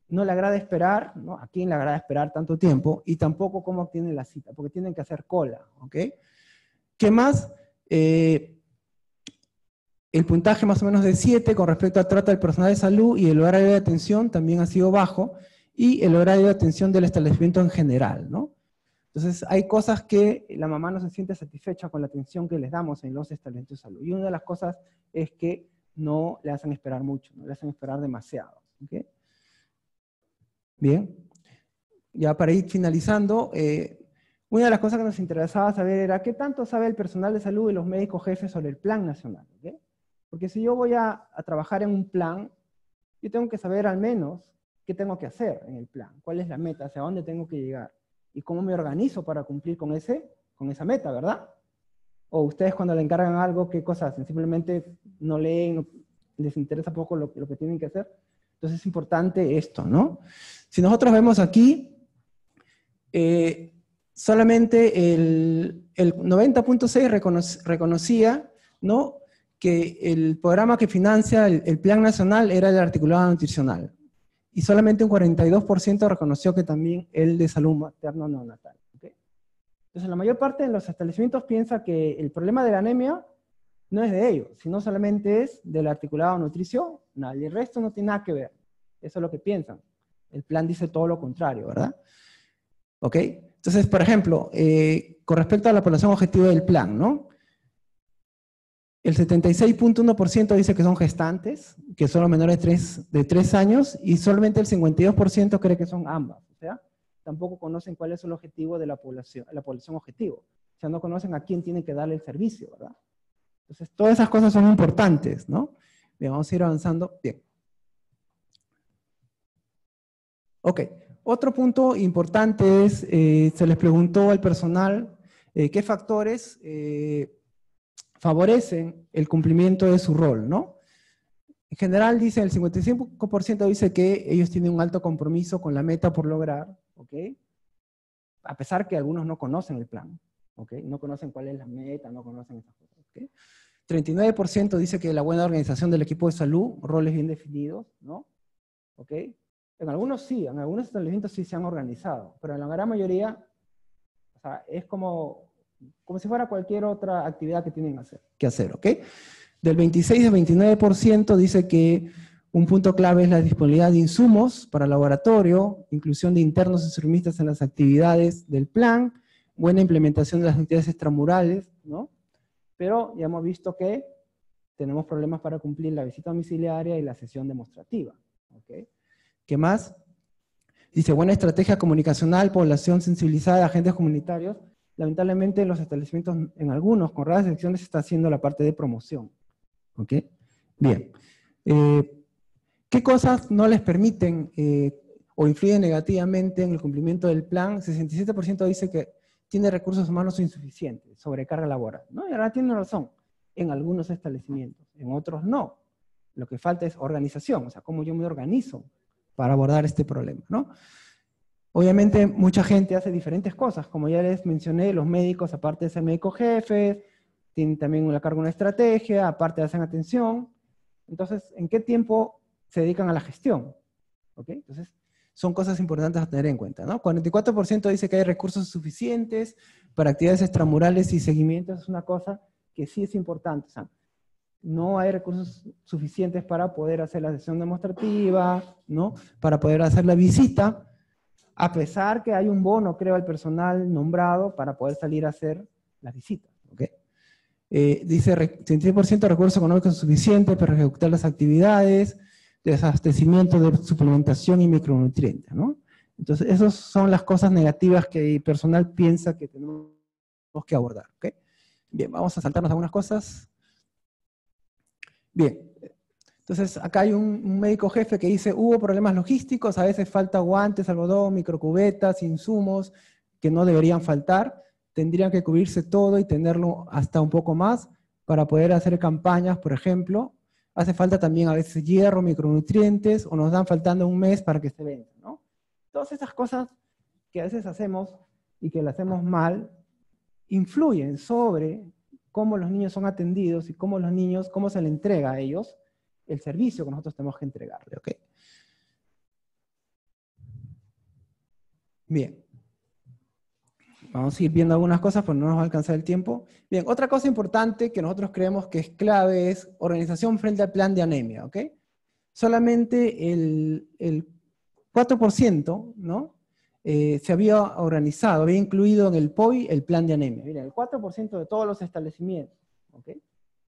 no le agrada esperar, ¿no? ¿A quién le agrada esperar tanto tiempo? Y tampoco cómo obtienen la cita, porque tienen que hacer cola, ¿ok? ¿Qué más? El puntaje más o menos de 7 con respecto al trato del personal de salud y el horario de atención también ha sido bajo, y el horario de atención del establecimiento en general, ¿no? Entonces hay cosas que la mamá no se siente satisfecha con la atención que les damos en los establecimientos de salud. Y una de las cosas es que no le hacen esperar mucho, no le hacen esperar demasiado, ¿ok? Bien, ya para ir finalizando, una de las cosas que nos interesaba saber era qué tanto sabe el personal de salud y los médicos jefes sobre el plan nacional, ¿ok? Porque si yo voy a trabajar en un plan, yo tengo que saber al menos qué tengo que hacer en el plan, cuál es la meta, hacia dónde tengo que llegar, y cómo me organizo para cumplir con esa meta, ¿verdad? O ustedes cuando le encargan algo, ¿qué cosas hacen? Simplemente no leen, les interesa poco lo que tienen que hacer. Entonces es importante esto, ¿no? Si nosotros vemos aquí, solamente el 90.6 reconocía, ¿no?, que el programa que financia el Plan Nacional era el articulado nutricional. Y solamente un 42% reconoció que también el de salud materno-neonatal. ¿Okay? Entonces la mayor parte de los establecimientos piensa que el problema de la anemia no es de ellos, sino solamente es del articulado nutrición, nada, y el resto no tiene nada que ver. Eso es lo que piensan. El plan dice todo lo contrario, ¿verdad? ¿Ok? Entonces, por ejemplo, con respecto a la población objetivo del plan, ¿no? El 76.1% dice que son gestantes, que son los menores de 3 años, y solamente el 52% cree que son ambas. O sea, tampoco conocen cuál es el objetivo de la población objetivo. O sea, no conocen a quién tienen que darle el servicio, ¿verdad? Entonces, todas esas cosas son importantes, ¿no? Bien, vamos a ir avanzando. Bien. Ok. Otro punto importante es, se les preguntó al personal qué factores favorecen el cumplimiento de su rol, ¿no? En general, dice, el 55% dice que ellos tienen un alto compromiso con la meta por lograr, ¿ok? A pesar que algunos no conocen el plan, ¿ok? No conocen cuál es la meta, no conocen esas cosas, ¿ok? 39% dice que la buena organización del equipo de salud, roles bien definidos, ¿no? ¿Ok? En algunos sí, en algunos establecimientos sí se han organizado, pero en la gran mayoría, o sea, es como si fuera cualquier otra actividad que tienen que hacer, ¿ok? Del 26 al 29% dice que un punto clave es la disponibilidad de insumos para laboratorio, inclusión de internos y extremistas en las actividades del plan, buena implementación de las actividades extramurales, ¿no? Pero ya hemos visto que tenemos problemas para cumplir la visita domiciliaria y la sesión demostrativa, ¿ok? ¿Qué más? Dice, buena estrategia comunicacional, población sensibilizada, agentes comunitarios. Lamentablemente los establecimientos, en algunos, con raras excepciones, se está haciendo la parte de promoción. ¿Ok? Bien. ¿Qué cosas no les permiten o influyen negativamente en el cumplimiento del plan? 67% dice que tiene recursos humanos insuficientes, sobrecarga laboral. ¿No? Y ahora tiene razón. En algunos establecimientos, en otros no. Lo que falta es organización, o sea, cómo yo me organizo para abordar este problema, ¿no? Obviamente, mucha gente hace diferentes cosas. Como ya les mencioné, los médicos, aparte de ser médicos jefes, tienen también a cargo una estrategia, aparte hacen atención. Entonces, ¿en qué tiempo se dedican a la gestión? ¿Ok? Entonces, son cosas importantes a tener en cuenta, ¿no? 44% dice que hay recursos suficientes para actividades extramurales y seguimientos. Es una cosa que sí es importante. O sea, no hay recursos suficientes para poder hacer la sesión demostrativa, ¿no? Para poder hacer la visita, a pesar que hay un bono, creo, al personal nombrado para poder salir a hacer las visitas, ¿ok? Dice, 36% de recursos económicos suficientes para ejecutar las actividades, desabastecimiento de suplementación y micronutrientes, ¿no? Entonces, esas son las cosas negativas que el personal piensa que tenemos que abordar, ¿ok? Bien, vamos a saltarnos algunas cosas. Bien, entonces acá hay un médico jefe que dice, hubo problemas logísticos, a veces falta guantes, algodón, microcubetas, insumos que no deberían faltar, tendrían que cubrirse todo y tenerlo hasta un poco más para poder hacer campañas, por ejemplo. Hace falta también a veces hierro, micronutrientes, o nos dan faltando un mes para que se venda, ¿no? Todas esas cosas que a veces hacemos y que las hacemos mal, influyen sobre cómo los niños son atendidos y cómo los niños, cómo se le entrega a ellos el servicio que nosotros tenemos que entregarle, ¿ok? Bien. Vamos a ir viendo algunas cosas, pero no nos va a alcanzar el tiempo. Bien, otra cosa importante que nosotros creemos que es clave es organización frente al plan de anemia, ¿ok? Solamente el 4%, ¿no? Se había organizado, había incluido en el POI el plan de anemia. Miren, el 4% de todos los establecimientos, ¿ok?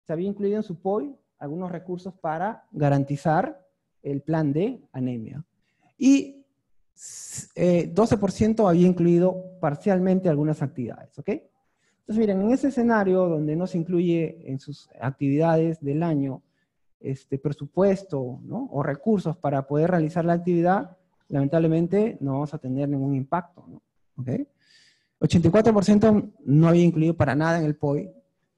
Se había incluido en su POI algunos recursos para garantizar el plan de anemia. Y 12% había incluido parcialmente algunas actividades, ¿ok? Entonces, miren, en ese escenario donde no se incluye en sus actividades del año presupuesto, ¿no? O recursos para poder realizar la actividad, lamentablemente no vamos a tener ningún impacto, ¿no? ¿Ok? 84% no había incluido para nada en el POI,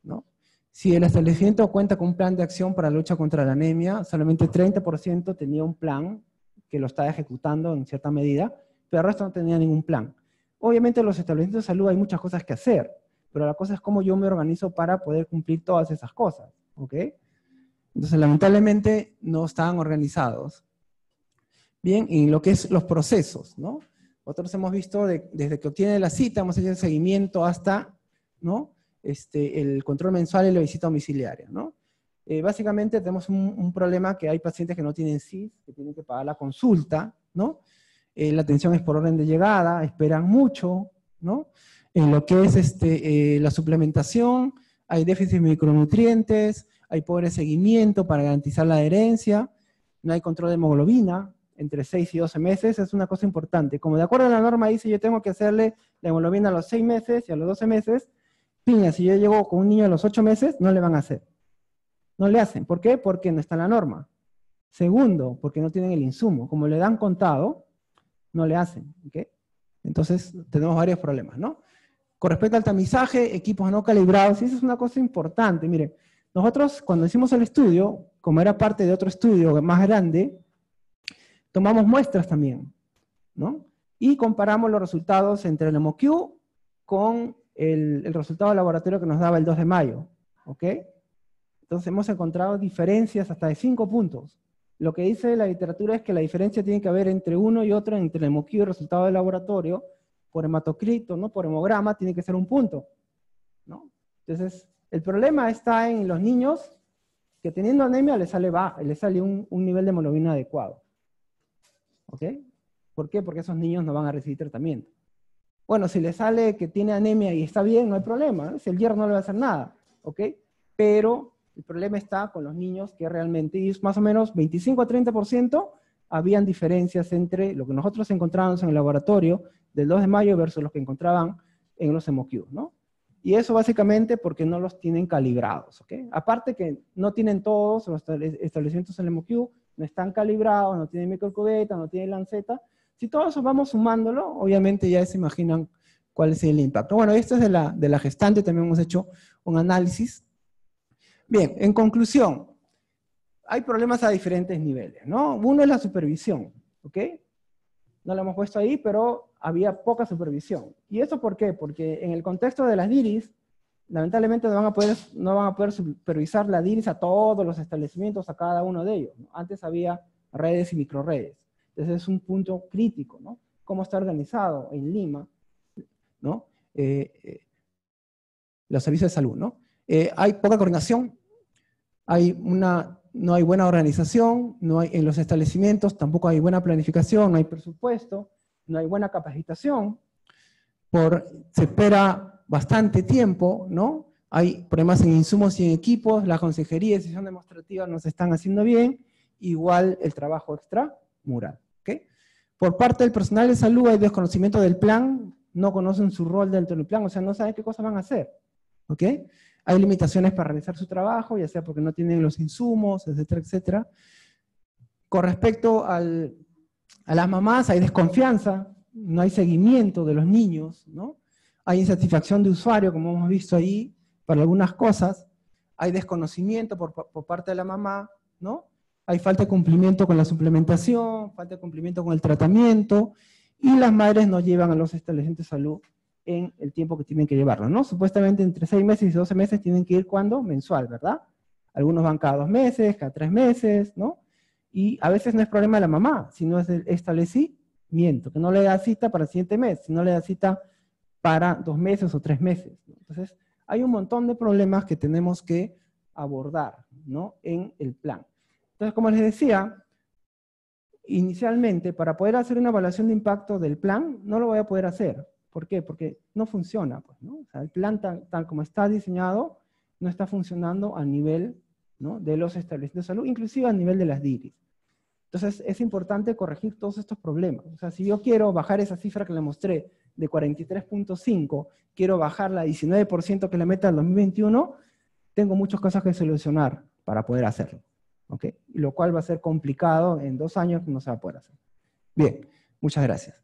¿no? Si el establecimiento cuenta con un plan de acción para la lucha contra la anemia, solamente 30% tenía un plan que lo estaba ejecutando en cierta medida, pero el resto no tenía ningún plan. Obviamente en los establecimientos de salud hay muchas cosas que hacer, pero la cosa es cómo yo me organizo para poder cumplir todas esas cosas, ¿ok? Entonces, lamentablemente, no estaban organizados. Bien, y lo que es los procesos, ¿no? Nosotros hemos visto desde que obtiene la cita, hemos hecho el seguimiento hasta, ¿no? el control mensual y la visita domiciliaria, ¿no? Básicamente tenemos un problema que hay pacientes que no tienen CIS, que tienen que pagar la consulta, ¿no? La atención es por orden de llegada, esperan mucho, ¿no? En lo que es la suplementación, hay déficit de micronutrientes, hay pobre seguimiento para garantizar la adherencia, no hay control de hemoglobina entre 6 y 12 meses, es una cosa importante. Como de acuerdo a la norma dice, yo tengo que hacerle la hemoglobina a los 6 meses y a los 12 meses, piña, si yo llego con un niño a los 8 meses, no le van a hacer. No le hacen. ¿Por qué? Porque no está en la norma. Segundo, porque no tienen el insumo. Como le dan contado, no le hacen. ¿Okay? Entonces, tenemos varios problemas, ¿no? Con respecto al tamizaje, equipos no calibrados, y eso es una cosa importante. Mire, nosotros cuando hicimos el estudio, como era parte de otro estudio más grande, tomamos muestras también, ¿no? Y comparamos los resultados entre el HemoQ con el resultado del laboratorio que nos daba el 2 de mayo, ¿ok? Entonces hemos encontrado diferencias hasta de 5 puntos. Lo que dice la literatura es que la diferencia tiene que haber entre uno y otro, entre el HemoQ y el resultado del laboratorio, por hematocrito, ¿no? Por hemograma, tiene que ser un punto, ¿no? Entonces, el problema está en los niños que teniendo anemia les sale un nivel de hemoglobina adecuado. ¿Ok? ¿Por qué? Porque esos niños no van a recibir tratamiento. Bueno, si le sale que tiene anemia y está bien, no hay problema, ¿no? Si el hierro no le va a hacer nada, ¿ok? Pero el problema está con los niños que realmente, y es más o menos 25 a 30%, habían diferencias entre lo que nosotros encontrábamos en el laboratorio del 2 de mayo versus los que encontraban en los HemoQ, ¿no? Y eso básicamente porque no los tienen calibrados, ¿ok? Aparte que no tienen todos los establecimientos en el HemoQ, no están calibrados, no tienen microcubeta, no tienen lanceta. Si todo eso vamos sumándolo, obviamente ya se imaginan cuál es el impacto. Bueno, esto es de la gestante, también hemos hecho un análisis. Bien, en conclusión, hay problemas a diferentes niveles, ¿no? Uno es la supervisión, ¿ok? No lo hemos puesto ahí, pero había poca supervisión. ¿Y eso por qué? Porque en el contexto de las DIRIs, lamentablemente no van a poder supervisar la DIRIs a todos los establecimientos, a cada uno de ellos, ¿no? Antes había redes y microredes. Entonces es un punto crítico, ¿no? Cómo está organizado en Lima, ¿no? Los servicios de salud, ¿no? Hay poca coordinación, no hay buena organización, en los establecimientos tampoco hay buena planificación, no hay presupuesto, no hay buena capacitación, se espera bastante tiempo, ¿no? Hay problemas en insumos y en equipos, la consejería y sesión demostrativa no se están haciendo bien, igual el trabajo extramural, ¿ok? Por parte del personal de salud hay desconocimiento del plan, no conocen su rol dentro del plan, o sea, no saben qué cosas van a hacer, ¿ok? Hay limitaciones para realizar su trabajo, ya sea porque no tienen los insumos, etcétera, etcétera. Con respecto a las mamás, hay desconfianza, no hay seguimiento de los niños, ¿no? Hay insatisfacción de usuario, como hemos visto ahí, para algunas cosas. Hay desconocimiento por parte de la mamá, ¿no? Hay falta de cumplimiento con la suplementación, falta de cumplimiento con el tratamiento, y las madres no llevan a los establecimientos de salud en el tiempo que tienen que llevarlo, ¿no? Supuestamente entre 6 meses y 12 meses tienen que ir, ¿cuándo? Mensual, ¿verdad? Algunos van cada 2 meses, cada 3 meses, ¿no? Y a veces no es problema de la mamá, sino es el establecimiento, que no le da cita para el siguiente mes, sino le da cita para 2 meses o 3 meses, ¿no? Entonces, hay un montón de problemas que tenemos que abordar, ¿no? En el plan. Entonces, como les decía, inicialmente, para poder hacer una evaluación de impacto del plan, no lo voy a poder hacer. ¿Por qué? Porque no funciona, pues, ¿no? O sea, el plan tal como está diseñado no está funcionando a nivel, ¿no? De los establecimientos de salud, inclusive a nivel de las DIRIs. Entonces es importante corregir todos estos problemas. O sea, si yo quiero bajar esa cifra que le mostré de 43.5, quiero bajarla a 19% que le meta al 2021, tengo muchas cosas que solucionar para poder hacerlo. ¿Ok? Lo cual va a ser complicado en 2 años, no se va a poder hacer. Bien, muchas gracias.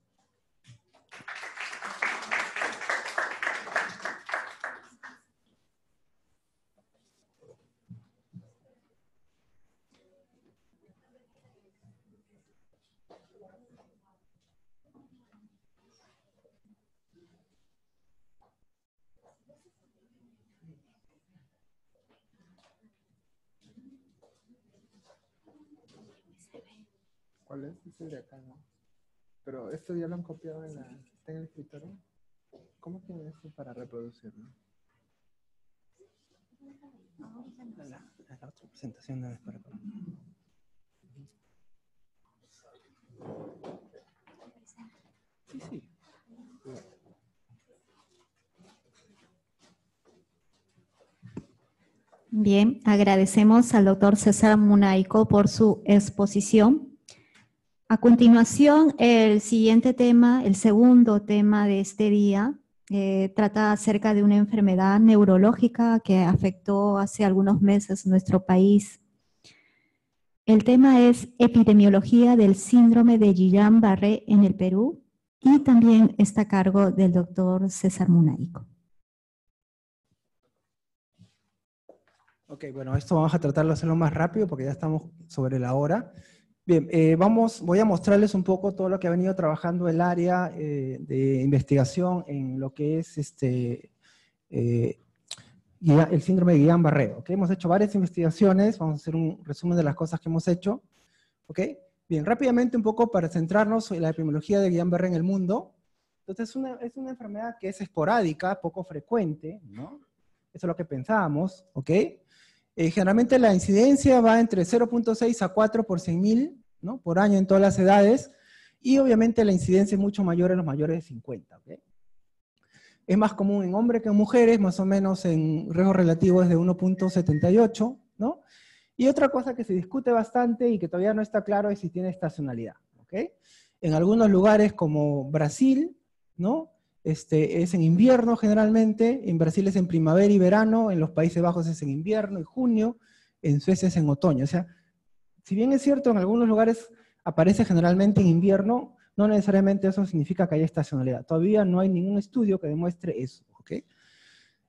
¿Cuál es? Es el de acá, ¿no? Pero esto ya lo han copiado está en el escritorio. ¿Cómo tienen esto para reproducirlo? La otra presentación no es para acá. Sí, sí. Bien, agradecemos al doctor César Munaico por su exposición. A continuación, el siguiente tema, el segundo tema de este día, trata acerca de una enfermedad neurológica que afectó hace algunos meses nuestro país. El tema es epidemiología del síndrome de Guillain-Barré en el Perú y también está a cargo del doctor César Munaico. Ok, bueno, esto vamos a tratarlo de hacerlo más rápido porque ya estamos sobre la hora. Bien, voy a mostrarles un poco todo lo que ha venido trabajando el área de investigación en lo que es el síndrome de Guillain-Barré. ¿Okay? Hemos hecho varias investigaciones, vamos a hacer un resumen de las cosas que hemos hecho. ¿Okay? Bien, rápidamente un poco para centrarnos en la epidemiología de Guillain-Barré en el mundo. Entonces es una enfermedad que es esporádica, poco frecuente, ¿no? Eso es lo que pensábamos, ¿ok? Generalmente la incidencia va entre 0.6 a 4 por 100.000, ¿no? Por año en todas las edades, y obviamente la incidencia es mucho mayor en los mayores de 50, ¿ok? Es más común en hombres que en mujeres, más o menos en riesgo relativo es de 1.78, ¿no? Y otra cosa que se discute bastante y que todavía no está claro es si tiene estacionalidad, ¿ok? En algunos lugares como Brasil, ¿no? Es en invierno generalmente, en Brasil es en primavera y verano, en los Países Bajos es en invierno y junio, en Suecia es en otoño. O sea, si bien es cierto, en algunos lugares aparece generalmente en invierno, no necesariamente eso significa que haya estacionalidad. Todavía no hay ningún estudio que demuestre eso, ¿ok?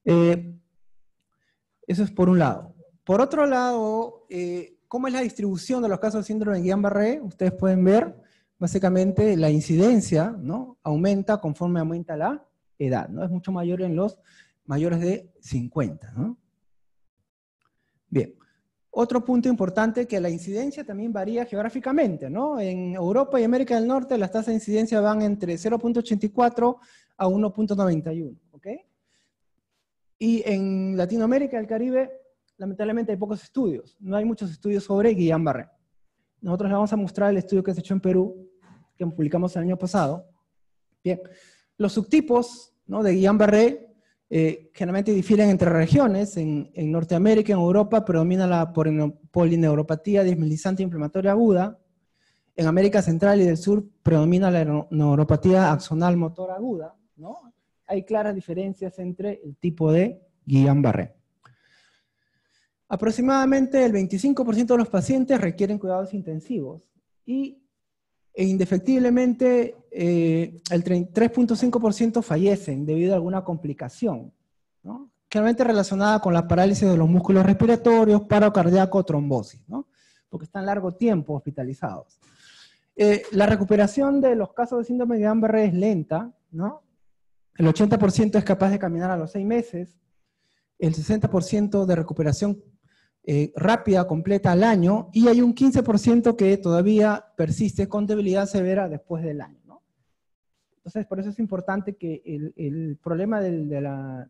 Eso es por un lado. Por otro lado, ¿cómo es la distribución de los casos de síndrome de Guillain-Barré? Ustedes pueden ver, básicamente la incidencia, ¿no? Aumenta conforme aumenta la edad, ¿no? Es mucho mayor en los mayores de 50, ¿no? Bien. Otro punto importante que la incidencia también varía geográficamente, ¿no? En Europa y América del Norte las tasas de incidencia van entre 0.84 a 1.91, ¿ok? Y en Latinoamérica y el Caribe, lamentablemente hay pocos estudios. No hay muchos estudios sobre Guillain-Barré. Nosotros les vamos a mostrar el estudio que se hecho en Perú, que publicamos el año pasado. Bien, los subtipos, ¿no? De Guillain-Barré generalmente difieren entre regiones. En Norteamérica y en Europa predomina la polineuropatía desmielinizante inflamatoria aguda. En América Central y del Sur predomina la neuropatía axonal motor aguda, ¿no? Hay claras diferencias entre el tipo de Guillain-Barré. Aproximadamente el 25% de los pacientes requieren cuidados intensivos y indefectiblemente el 3.5% fallecen debido a alguna complicación, ¿no? Generalmente relacionada con la parálisis de los músculos respiratorios, paro cardíaco o trombosis, ¿no? Porque están largo tiempo hospitalizados. La recuperación de los casos de síndrome de Guillain-Barré es lenta, ¿no? El 80% es capaz de caminar a los 6 meses, el 60% de recuperación rápida, completa al año, y hay un 15% que todavía persiste con debilidad severa después del año, ¿no? Entonces, por eso es importante que el problema de la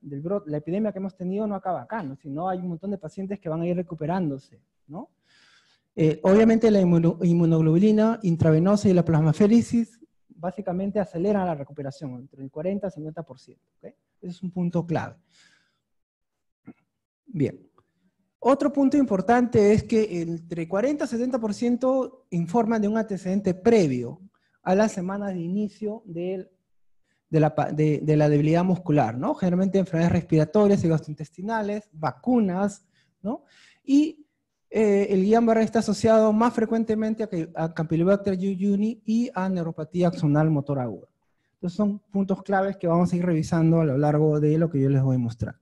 epidemia que hemos tenido no acaba acá, ¿no? Sino hay un montón de pacientes que van a ir recuperándose, ¿no? Obviamente la inmunoglobulina intravenosa y la plasmaféresis básicamente aceleran la recuperación, entre el 40 y el 50%, ¿okay? Ese es un punto clave. Bien. Otro punto importante es que entre 40 y 70% informan de un antecedente previo a las semanas de inicio de la debilidad muscular, ¿no? Generalmente enfermedades respiratorias y gastrointestinales, vacunas, ¿no? Y el Guillain-Barré está asociado más frecuentemente a Campylobacter jejuni y a neuropatía axonal motor aguda. Entonces son puntos claves que vamos a ir revisando a lo largo de lo que yo les voy a mostrar.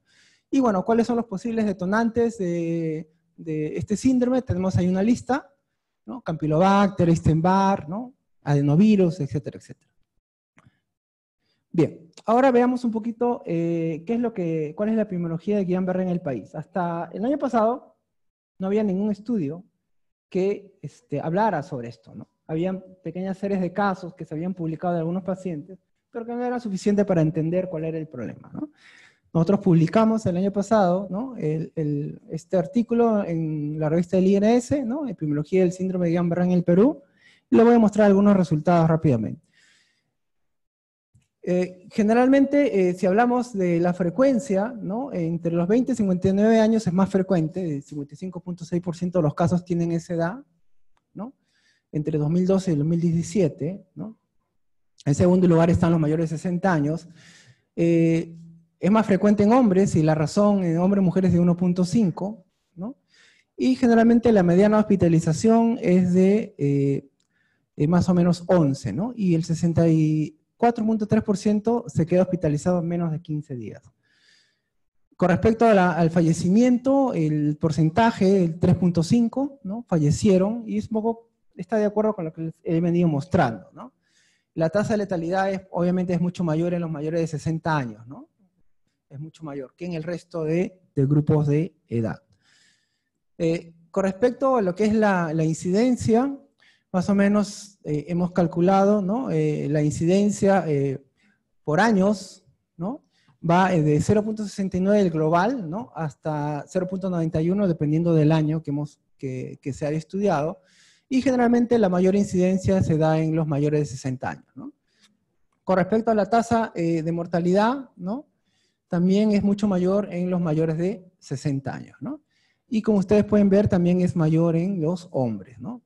Y bueno, ¿cuáles son los posibles detonantes de este síndrome? Tenemos ahí una lista, ¿no? Campylobacter, Epstein-Barr, ¿no? Adenovirus, etcétera, etcétera. Bien, ahora veamos un poquito cuál es la epidemiología de Guillain-Barré en el país. Hasta el año pasado no había ningún estudio que hablara sobre esto, ¿no? Habían pequeñas series de casos que se habían publicado de algunos pacientes, pero que no era suficiente para entender cuál era el problema, ¿no? Nosotros publicamos el año pasado, ¿no? Este artículo en la revista del INS, ¿no? Epidemiología del síndrome de Guillain-Barré en el Perú, y le voy a mostrar algunos resultados rápidamente. Generalmente, si hablamos de la frecuencia, ¿no? Entre los 20 y 59 años es más frecuente, el 55.6% de los casos tienen esa edad, ¿no? Entre 2012 y 2017, ¿no? En segundo lugar están los mayores de 60 años. Es más frecuente en hombres, y la razón en hombres y mujeres de 1.5, ¿no? Y generalmente la mediana hospitalización es de más o menos 11, ¿no? Y el 64.3% se queda hospitalizado en menos de 15 días. Con respecto al fallecimiento, el porcentaje, el 3.5, ¿no? Fallecieron, y es un poco, está de acuerdo con lo que les he venido mostrando, ¿no? La tasa de letalidad obviamente es mucho mayor en los mayores de 60 años, ¿no? Es mucho mayor que en el resto de grupos de edad. Con respecto a lo que es la incidencia, más o menos hemos calculado, ¿no? La incidencia por años, ¿no? Va de 0.69 del global, ¿no? Hasta 0.91 dependiendo del año que se haya estudiado, y generalmente la mayor incidencia se da en los mayores de 60 años, ¿no? Con respecto a la tasa de mortalidad, ¿no? También es mucho mayor en los mayores de 60 años, ¿no? Y como ustedes pueden ver, también es mayor en los hombres, ¿no?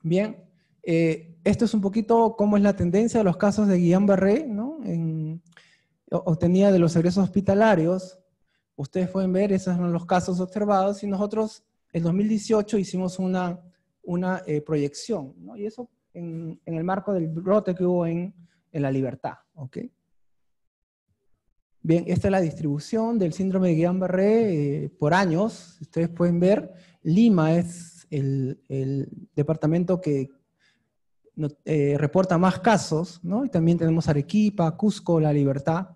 Bien, esto es un poquito cómo es la tendencia de los casos de Guillain-Barré, ¿no? Obtenida de los egresos hospitalarios. Ustedes pueden ver, esos son los casos observados, y nosotros en 2018 hicimos una proyección, ¿no? Y eso en el marco del brote que hubo en La Libertad, ¿ok? Bien, esta es la distribución del síndrome de Guillain-Barré por años. Ustedes pueden ver, Lima es el departamento que reporta más casos, ¿no? Y también tenemos Arequipa, Cusco, La Libertad.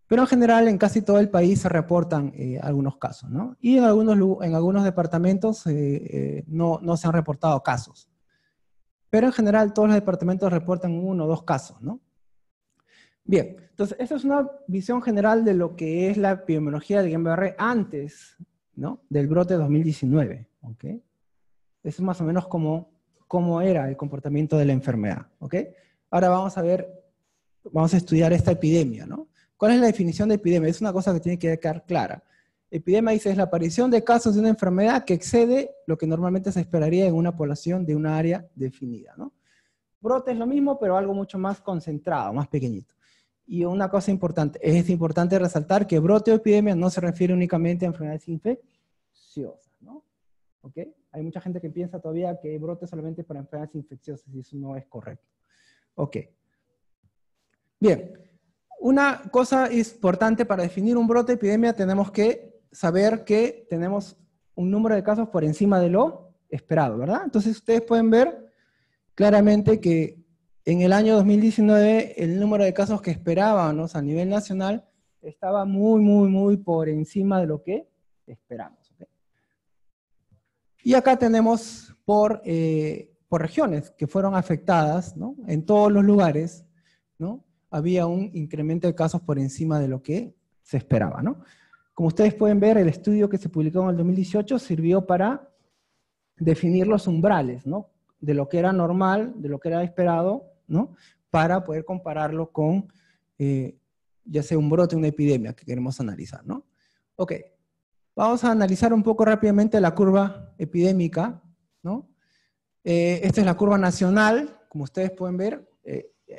Pero en general, en casi todo el país se reportan algunos casos, ¿no? Y en algunos departamentos no se han reportado casos. Pero en general, todos los departamentos reportan 1 o 2 casos, ¿no? Bien, entonces, esta es una visión general de lo que es la epidemiología de Guillain-Barré antes, ¿no? Del brote de 2019, ¿ok? Eso es más o menos cómo era el comportamiento de la enfermedad, ¿ok? Ahora vamos a estudiar esta epidemia, ¿no? ¿Cuál es la definición de epidemia? Es una cosa que tiene que quedar clara. Epidemia dice es la aparición de casos de una enfermedad que excede lo que normalmente se esperaría en una población de una área definida, ¿no? Brote es lo mismo, pero algo mucho más concentrado, más pequeñito. Y una cosa importante, es importante resaltar que brote o epidemia no se refiere únicamente a enfermedades infecciosas, ¿no? ¿Ok? Hay mucha gente que piensa todavía que brote es solamente para enfermedades infecciosas, y eso no es correcto. Ok. Bien. Una cosa importante para definir un brote o epidemia, tenemos que saber que tenemos un número de casos por encima de lo esperado, ¿verdad? Entonces ustedes pueden ver claramente que en el año 2019 el número de casos que esperábamos a nivel nacional estaba muy por encima de lo que esperamos, ¿okay? Y acá tenemos por regiones que fueron afectadas, ¿no? En todos los lugares, ¿no? Había un incremento de casos por encima de lo que se esperaba, ¿no? Como ustedes pueden ver, el estudio que se publicó en el 2018 sirvió para definir los umbrales, ¿no? De lo que era normal, de lo que era esperado, ¿no? Para poder compararlo con, ya sea un brote o una epidemia que queremos analizar, ¿no? Ok, vamos a analizar un poco rápidamente la curva epidémica, ¿no? Esta es la curva nacional, como ustedes pueden ver,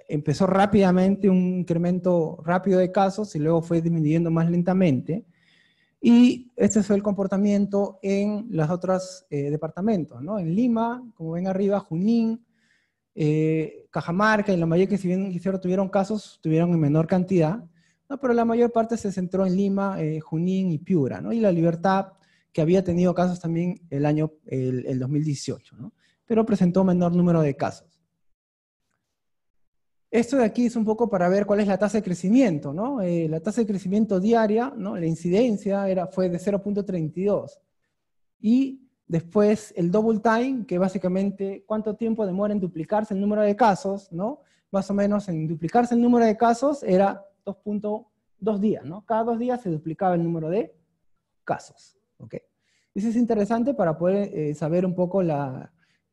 empezó rápidamente un incremento rápido de casos y luego fue disminuyendo más lentamente. Y este fue el comportamiento en los otros departamentos, ¿no? En Lima, como ven arriba, Junín, Cajamarca y la mayoría que si bien tuvieron casos, tuvieron en menor cantidad, ¿no? Pero la mayor parte se centró en Lima, Junín y Piura, ¿no? Y La Libertad, que había tenido casos también el 2018, ¿no? Pero presentó menor número de casos. Esto de aquí es un poco para ver cuál es la tasa de crecimiento, ¿no? La tasa de crecimiento diaria, ¿no? La incidencia fue de 0.32. Y después el double time, que básicamente cuánto tiempo demora en duplicarse el número de casos, ¿no? Más o menos en duplicarse el número de casos era 2.2 días, ¿no? Cada 2 días se duplicaba el número de casos, ¿ok? Eso es interesante para poder saber un poco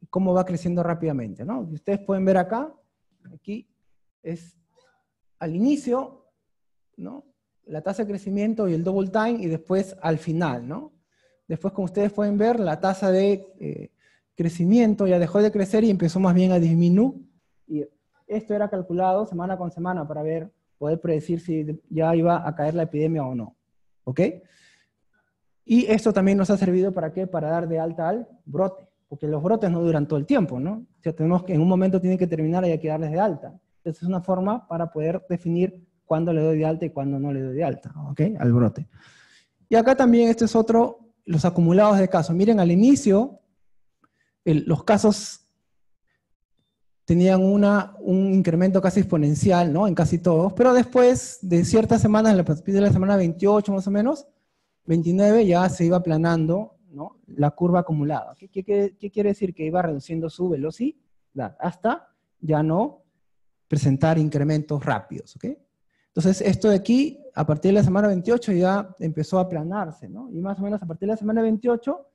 cómo va creciendo rápidamente, ¿no? Ustedes pueden ver acá, aquí es al inicio, ¿no? La tasa de crecimiento y el double time, y después al final, ¿no? Después, como ustedes pueden ver, la tasa de crecimiento ya dejó de crecer y empezó más bien a disminuir. Y esto era calculado semana con semana para poder predecir si ya iba a caer la epidemia o no, ¿ok? Y esto también nos ha servido ¿para qué? Para dar de alta al brote, porque los brotes no duran todo el tiempo, ¿no? O sea, tenemos que en un momento tienen que terminar y hay que darles de alta. Entonces es una forma para poder definir cuándo le doy de alta y cuándo no le doy de alta, ¿ok? Al brote. Y acá también este es otro, los acumulados de casos. Miren, al inicio, los casos tenían un incremento casi exponencial, ¿no? En casi todos, pero después de ciertas semanas, a partir de la semana 28 más o menos, 29 ya se iba aplanando, ¿no? La curva acumulada. ¿Qué quiere decir? Que iba reduciendo su velocidad hasta ya no presentar incrementos rápidos, ¿ok? Entonces esto de aquí, a partir de la semana 28 ya empezó a aplanarse, ¿no? Y más o menos a partir de la semana 28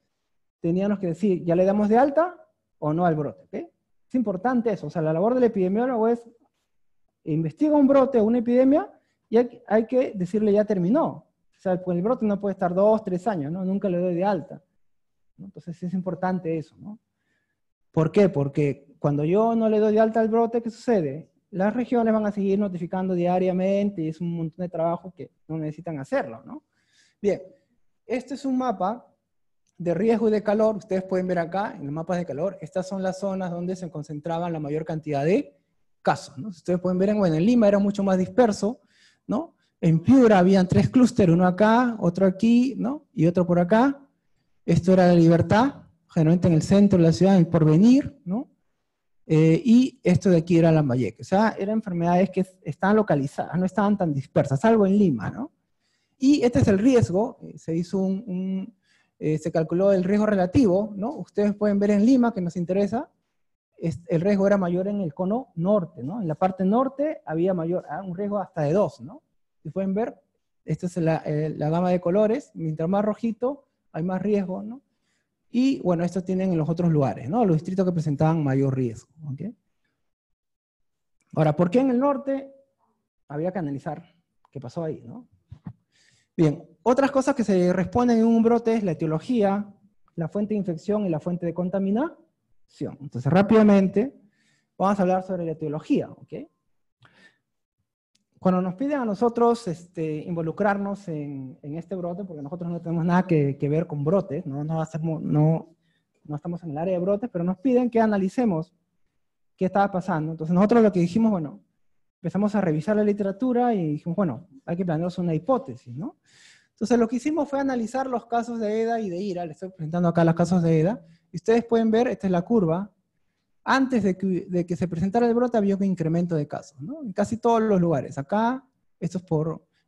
teníamos que decir, ¿ya le damos de alta o no al brote? ¿Ok? Es importante eso, o sea, la labor del epidemiólogo es investiga un brote o una epidemia y hay que decirle ya terminó. O sea, pues el brote no puede estar 2, 3 años, ¿no? Nunca le doy de alta, ¿no? Entonces es importante eso, ¿no? ¿Por qué? Porque cuando yo no le doy de alta al brote, ¿qué sucede? Las regiones van a seguir notificando diariamente y es un montón de trabajo que no necesitan hacerlo, ¿no? Bien, este es un mapa de riesgo y de calor. Ustedes pueden ver acá en los mapas de calor, estas son las zonas donde se concentraban la mayor cantidad de casos, ¿no? Ustedes pueden ver, bueno, en Lima era mucho más disperso, ¿no? En Piura habían 3 clústeres, uno acá, otro aquí, ¿no? Y otro por acá. Esto era la Libertad, generalmente en el centro de la ciudad, en el Porvenir, ¿no? Y esto de aquí era Lambayeque. O sea, eran enfermedades que estaban localizadas, no estaban tan dispersas, salvo en Lima, ¿no? Y este es el riesgo, se hizo se calculó el riesgo relativo, ¿no? Ustedes pueden ver en Lima, que nos interesa, el riesgo era mayor en el cono norte, ¿no? En la parte norte había un riesgo hasta de 2, ¿no? Si pueden ver, esta es la gama de colores, mientras más rojito, hay más riesgo, ¿no? Y bueno, estos tienen en los otros lugares, ¿no? Los distritos que presentaban mayor riesgo, ¿ok? Ahora, ¿por qué en el norte? Había que analizar qué pasó ahí, ¿no? Bien, otras cosas que se responden en un brote es la etiología, la fuente de infección y la fuente de contaminación. Entonces, rápidamente, vamos a hablar sobre la etiología, ¿ok? Cuando nos piden a nosotros involucrarnos en este brote, porque nosotros no tenemos nada que ver con brotes, no estamos en el área de brotes, pero nos piden que analicemos qué estaba pasando. Entonces nosotros lo que dijimos, bueno, empezamos a revisar la literatura y dijimos, bueno, hay que plantearnos una hipótesis, ¿no? Entonces lo que hicimos fue analizar los casos de EDA y de IRA. Les estoy presentando acá los casos de EDA. Y ustedes pueden ver, esta es la curva. Antes de que se presentara el brote había un incremento de casos, ¿no? En casi todos los lugares. Acá, esto es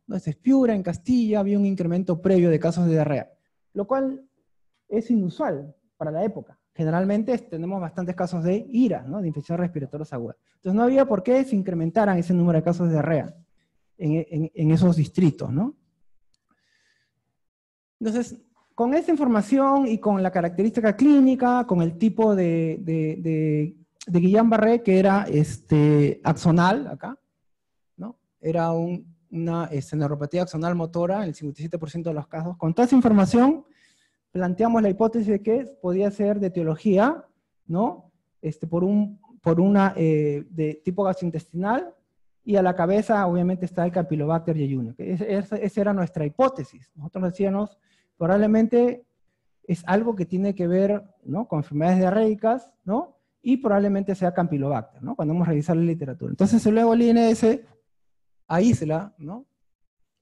no es Piura, en Castilla, había un incremento previo de casos de diarrea, lo cual es inusual para la época. Generalmente tenemos bastantes casos de IRA, ¿no? De infecciones respiratorias agudas. Entonces no había por qué se incrementaran ese número de casos de diarrea en esos distritos, ¿no? Entonces, con esta información y con la característica clínica, con el tipo de Guillain-Barré, que era axonal, acá, ¿no? Era una neuropatía axonal motora en el 57% de los casos. Con toda esa información, planteamos la hipótesis de que podía ser de etiología, ¿no? Por una de tipo gastrointestinal, y a la cabeza, obviamente, está el Campylobacter jejuni. Esa era nuestra hipótesis. Nosotros decíamos, probablemente es algo que tiene que ver, ¿no? Con enfermedades diarreicas, ¿no? Y probablemente sea Campylobacter, ¿no? Cuando vamos a revisar la literatura. Entonces, luego el INS aísla, ¿no?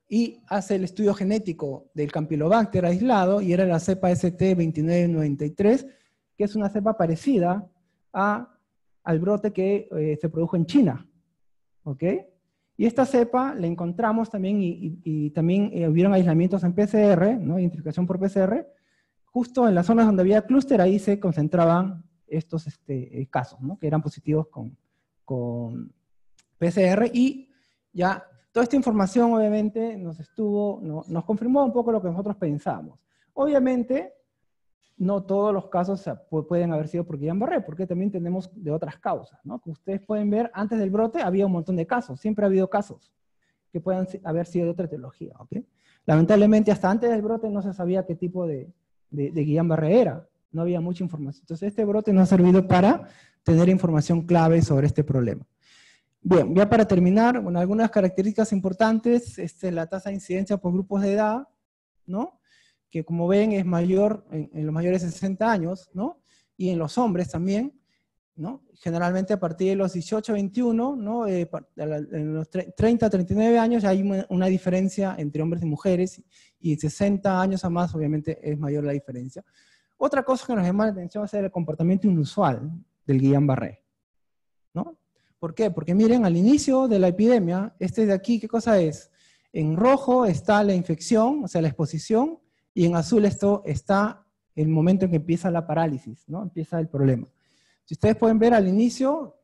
Y hace el estudio genético del Campylobacter aislado, y era la cepa ST2993, que es una cepa parecida al brote que se produjo en China. ¿Ok? Y esta cepa la encontramos también, y también hubieron aislamientos en PCR, ¿no? Identificación por PCR, justo en las zonas donde había clúster, ahí se concentraban estos casos, ¿no? Que eran positivos con PCR, y ya Toda esta información obviamente nos confirmó un poco lo que nosotros pensábamos. Obviamente, no todos los casos pueden haber sido por Guillain-Barré, porque también tenemos de otras causas, ¿no? Como ustedes pueden ver, antes del brote había un montón de casos, siempre ha habido casos que puedan haber sido de otra etiología, ¿ok? Lamentablemente, hasta antes del brote no se sabía qué tipo de Guillain-Barré era, no había mucha información. Entonces, este brote nos ha servido para tener información clave sobre este problema. Bien, ya para terminar, bueno, algunas características importantes, la tasa de incidencia por grupos de edad, ¿no? Que como ven es mayor en los mayores de 60 años, ¿no? Y en los hombres también, ¿no? Generalmente a partir de los 18 a 21, ¿no? En los 30 a 39 años hay una diferencia entre hombres y mujeres, y 60 años a más obviamente es mayor la diferencia. Otra cosa que nos llama la atención es el comportamiento inusual del Guillain-Barré, ¿no? ¿Por qué? Porque miren, al inicio de la epidemia, este de aquí, ¿qué cosa es? En rojo está la infección, o sea, la exposición, y en azul esto está el momento en que empieza la parálisis, ¿no? Empieza el problema. Si ustedes pueden ver al inicio,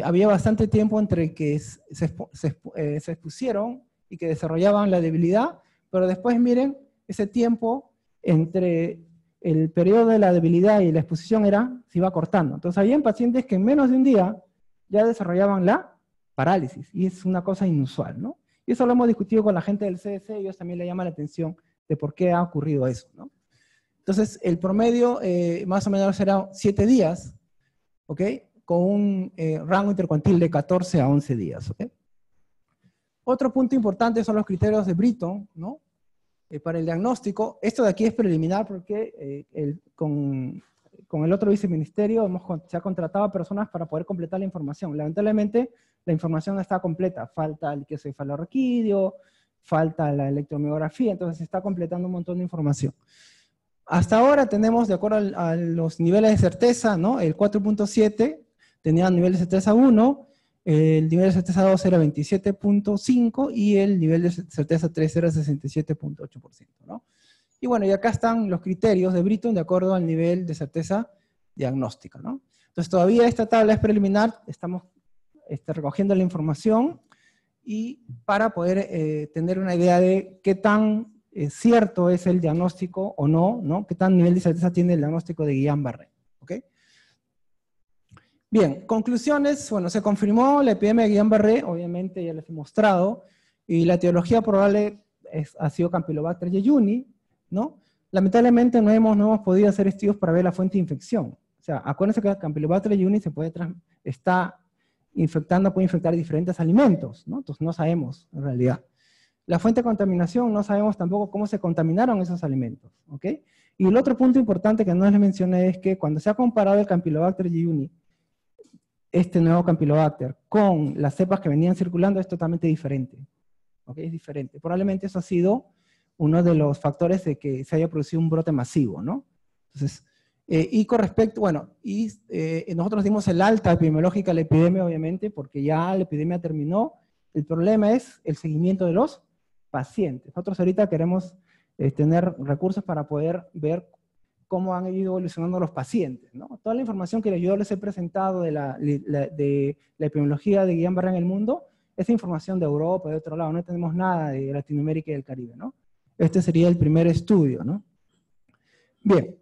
había bastante tiempo entre que se expusieron y que desarrollaban la debilidad, pero después miren, ese tiempo entre el periodo de la debilidad y la exposición se iba cortando. Entonces habían pacientes que en menos de un día ya desarrollaban la parálisis, y es una cosa inusual, ¿no? Y eso lo hemos discutido con la gente del CDC, y ellos también le llama la atención de por qué ha ocurrido eso, ¿no? Entonces, el promedio más o menos era 7 días, ¿ok? Con un rango intercuantil de 14 a 11 días, ¿ok? Otro punto importante son los criterios de Britton, ¿no? Para el diagnóstico. Esto de aquí es preliminar porque con el otro viceministerio se ha contratado a personas para poder completar la información. Lamentablemente, la información no está completa. Falta el encefalorraquídeo, falta la electromiografía, entonces se está completando un montón de información. Hasta ahora tenemos, de acuerdo a los niveles de certeza, ¿no? El 4.7 tenía nivel de certeza 1, el nivel de certeza 2 era 27.5 y el nivel de certeza 3 era 67.8%, ¿no? Y bueno, y acá están los criterios de Britton de acuerdo al nivel de certeza diagnóstica, ¿no? Entonces todavía esta tabla es preliminar, estamos recogiendo la información y para poder tener una idea de qué tan cierto es el diagnóstico o no, ¿no? Qué tan nivel de certeza tiene el diagnóstico de Guillain-Barré, ¿ok? Bien, conclusiones, bueno, se confirmó la epidemia de Guillain-Barré, obviamente ya les he mostrado, y la etiología probable ha sido Campylobacter jejuni, ¿no? Lamentablemente no hemos podido hacer estudios para ver la fuente de infección. O sea, acuérdense que Campylobacter jejuni está infectando, puede infectar diferentes alimentos, ¿no? Entonces no sabemos, en realidad. La fuente de contaminación, no sabemos tampoco cómo se contaminaron esos alimentos, ¿ok? Y el otro punto importante que no les mencioné es que cuando se ha comparado el Campylobacter jejuni, este nuevo Campylobacter, con las cepas que venían circulando, es totalmente diferente, ¿ok? Es diferente. Probablemente eso ha sido uno de los factores de que se haya producido un brote masivo, ¿no? Entonces, y con respecto, bueno, nosotros dimos el alta epidemiológica a la epidemia, obviamente, porque ya la epidemia terminó. El problema es el seguimiento de los pacientes. Nosotros ahorita queremos tener recursos para poder ver cómo han ido evolucionando los pacientes, ¿no? Toda la información que yo les he presentado de la epidemiología de Guillain-Barré en el mundo, es información de Europa, de otro lado, no tenemos nada de Latinoamérica y del Caribe, ¿no? Este sería el primer estudio, ¿no? Bien,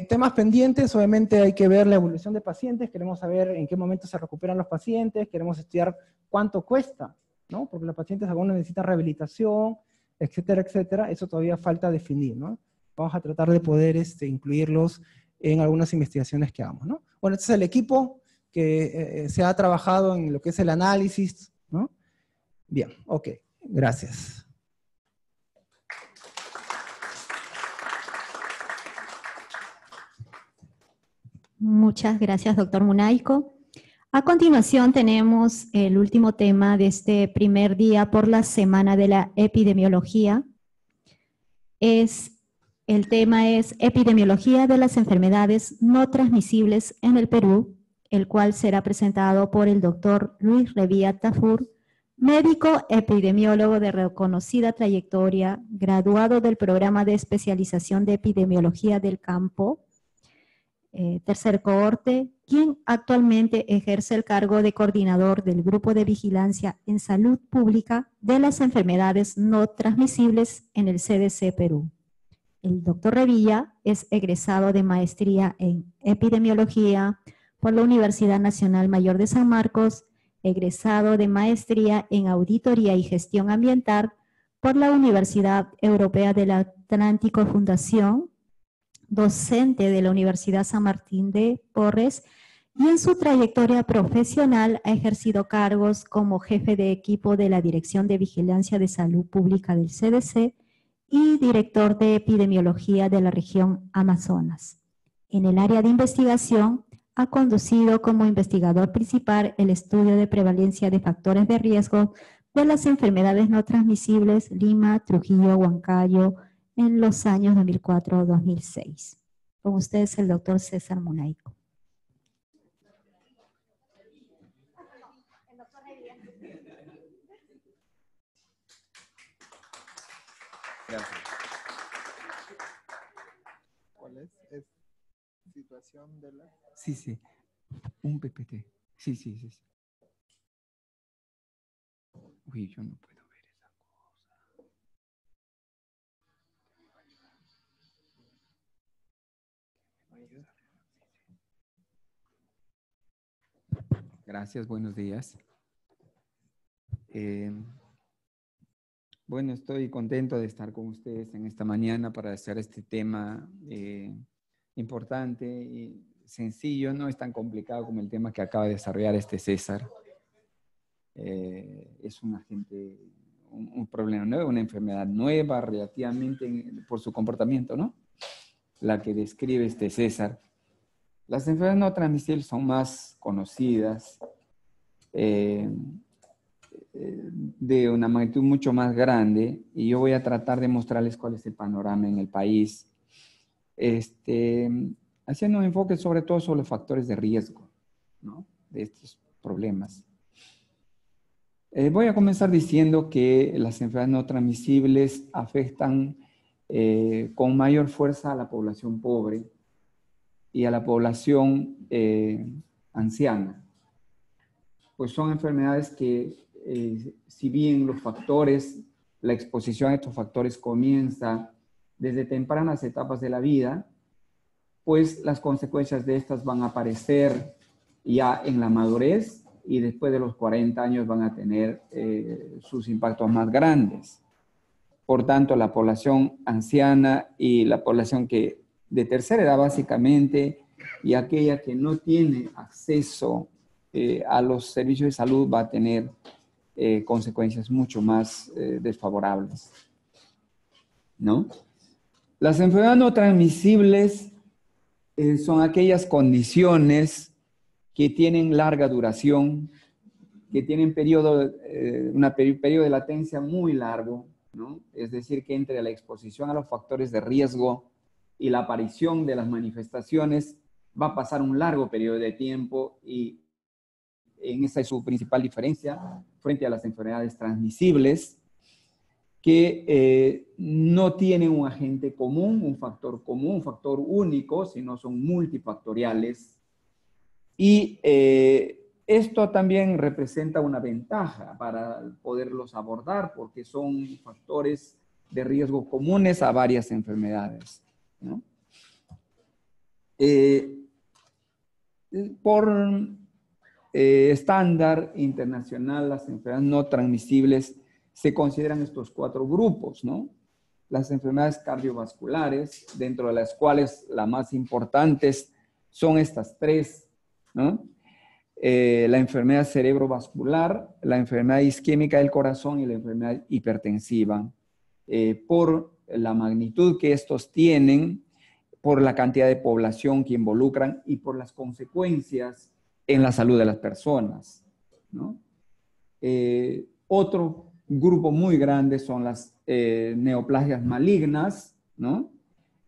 temas pendientes, obviamente hay que ver la evolución de pacientes, queremos saber en qué momento se recuperan los pacientes, queremos estudiar cuánto cuesta, ¿no? Porque los pacientes algunos necesitan rehabilitación, etcétera, etcétera, eso todavía falta definir, ¿no? Vamos a tratar de poder incluirlos en algunas investigaciones que hagamos, ¿no? Bueno, este es el equipo que se ha trabajado en lo que es el análisis, ¿no? Bien, ok, gracias. Muchas gracias, doctor Munaico. A continuación tenemos el último tema de este primer día por la Semana de la Epidemiología. El tema es Epidemiología de las enfermedades no transmisibles en el Perú, el cual será presentado por el doctor Luis Revilla Tafur, médico epidemiólogo de reconocida trayectoria, graduado del programa de especialización de epidemiología del campo, Tercer cohorte, quien actualmente ejerce el cargo de coordinador del Grupo de Vigilancia en Salud Pública de las Enfermedades No Transmisibles en el CDC Perú. El doctor Revilla es egresado de maestría en Epidemiología por la Universidad Nacional Mayor de San Marcos, egresado de maestría en Auditoría y Gestión Ambiental por la Universidad Europea del Atlántico Fundación, docente de la Universidad San Martín de Porres, y en su trayectoria profesional ha ejercido cargos como jefe de equipo de la Dirección de Vigilancia de Salud Pública del CDC y director de epidemiología de la región Amazonas. En el área de investigación, ha conducido como investigador principal el estudio de prevalencia de factores de riesgo de las enfermedades no transmisibles Lima, Trujillo, Huancayo, en los años 2004-2006. Con ustedes el doctor César Munaico. Gracias. ¿Cuál es? ¿Es situación de la...? Sí, sí. Un PPT. Sí, sí, sí. Uy, yo no puedo ver esa cosa. Gracias, buenos días. Bueno, estoy contento de estar con ustedes en esta mañana para hacer este tema importante y sencillo, no es tan complicado como el tema que acaba de desarrollar César. Es un problema nuevo, una enfermedad nueva relativamente por su comportamiento, ¿no? La que describe César. Las enfermedades no transmisibles son más conocidas, de una magnitud mucho más grande, y yo voy a tratar de mostrarles cuál es el panorama en el país, haciendo un enfoque sobre todo sobre los factores de riesgo, ¿no?, de estos problemas. Voy a comenzar diciendo que las enfermedades no transmisibles afectan con mayor fuerza a la población pobre y a la población anciana, pues son enfermedades que si bien los factores, la exposición a estos factores comienza desde tempranas etapas de la vida, pues las consecuencias de estas van a aparecer ya en la madurez y después de los 40 años van a tener sus impactos más grandes. Por tanto, la población anciana y la población de tercera edad básicamente, y aquella que no tiene acceso a los servicios de salud va a tener consecuencias mucho más desfavorables, ¿no? Las enfermedades no transmisibles son aquellas condiciones que tienen larga duración, que tienen periodo de latencia muy largo, ¿no? Es decir, que entre la exposición a los factores de riesgo y la aparición de las manifestaciones va a pasar un largo periodo de tiempo, y esa es su principal diferencia frente a las enfermedades transmisibles, que no tienen un agente común, un factor único, sino son multifactoriales. Y esto también representa una ventaja para poderlos abordar, porque son factores de riesgo comunes a varias enfermedades, ¿no? Por estándar internacional, las enfermedades no transmisibles se consideran estos 4 grupos, ¿no? Las enfermedades cardiovasculares, dentro de las cuales las más importantes son estas 3, ¿no? La enfermedad cerebrovascular, la enfermedad isquémica del corazón y la enfermedad hipertensiva, por la magnitud que estos tienen, por la cantidad de población que involucran y por las consecuencias en la salud de las personas, ¿no? Otro grupo muy grande son las neoplasias malignas, ¿no?,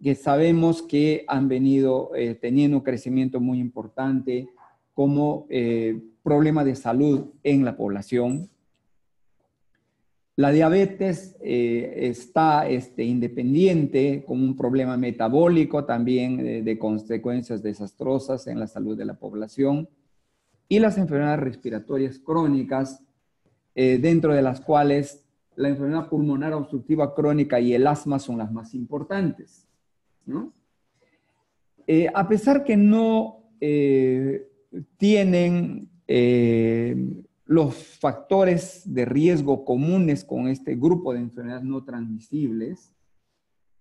que sabemos que han venido teniendo un crecimiento muy importante como problema de salud en la población. La diabetes está independiente como un problema metabólico también de consecuencias desastrosas en la salud de la población. Y las enfermedades respiratorias crónicas, dentro de las cuales la enfermedad pulmonar obstructiva crónica y el asma son las más importantes, ¿no? A pesar que no tienen los factores de riesgo comunes con este grupo de enfermedades no transmisibles,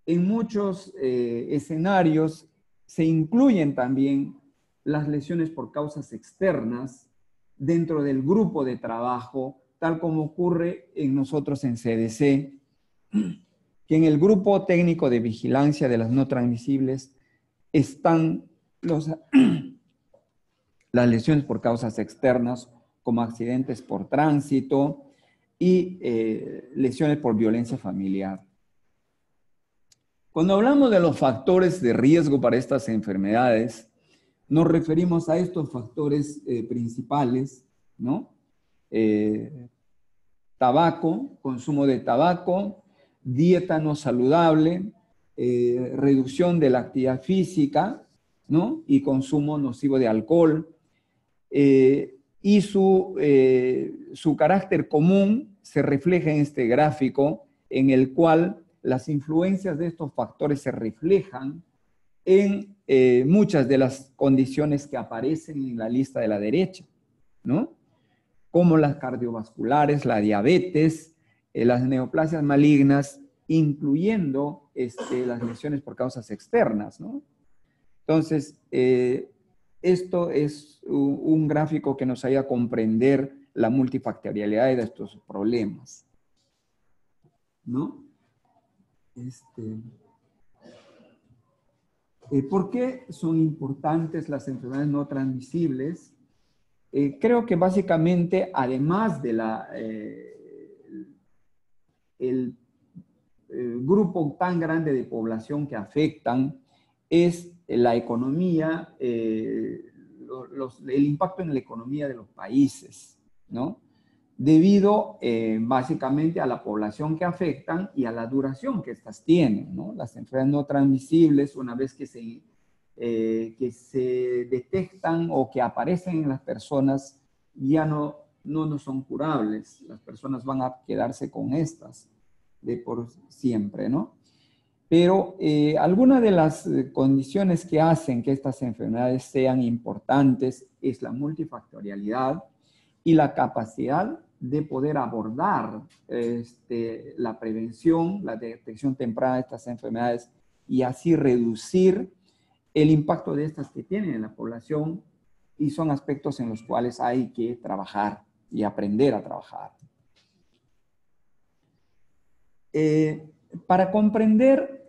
en muchos escenarios se incluyen también las lesiones por causas externas dentro del grupo de trabajo, tal como ocurre en nosotros en CDC, que en el grupo técnico de vigilancia de las no transmisibles están las lesiones por causas externas, como accidentes por tránsito y lesiones por violencia familiar. Cuando hablamos de los factores de riesgo para estas enfermedades, nos referimos a estos factores principales, ¿no? Tabaco, consumo de tabaco, dieta no saludable, reducción de la actividad física, ¿no? Y consumo nocivo de alcohol. Y su carácter común se refleja en este gráfico, en el cual las influencias de estos factores se reflejan en muchas de las condiciones que aparecen en la lista de la derecha, ¿no? Como las cardiovasculares, la diabetes, las neoplasias malignas, incluyendo las lesiones por causas externas, ¿no? Entonces, esto es un gráfico que nos ayuda a comprender la multifactorialidad de estos problemas, ¿no? ¿Por qué son importantes las enfermedades no transmisibles? Creo que básicamente, además de el grupo tan grande de población que afectan, es la economía, el impacto en la economía de los países, ¿no? Debido básicamente a la población que afectan y a la duración que estas tienen, ¿no? Las enfermedades no transmisibles, una vez que se detectan o que aparecen en las personas, ya no son curables. Las personas van a quedarse con estas de por siempre, ¿no? Pero algunas de las condiciones que hacen que estas enfermedades sean importantes es la multifactorialidad y la capacidad de poder abordar la prevención, la detección temprana de estas enfermedades y así reducir el impacto de estas que tienen en la población, y son aspectos en los cuales hay que trabajar y aprender a trabajar. Para comprender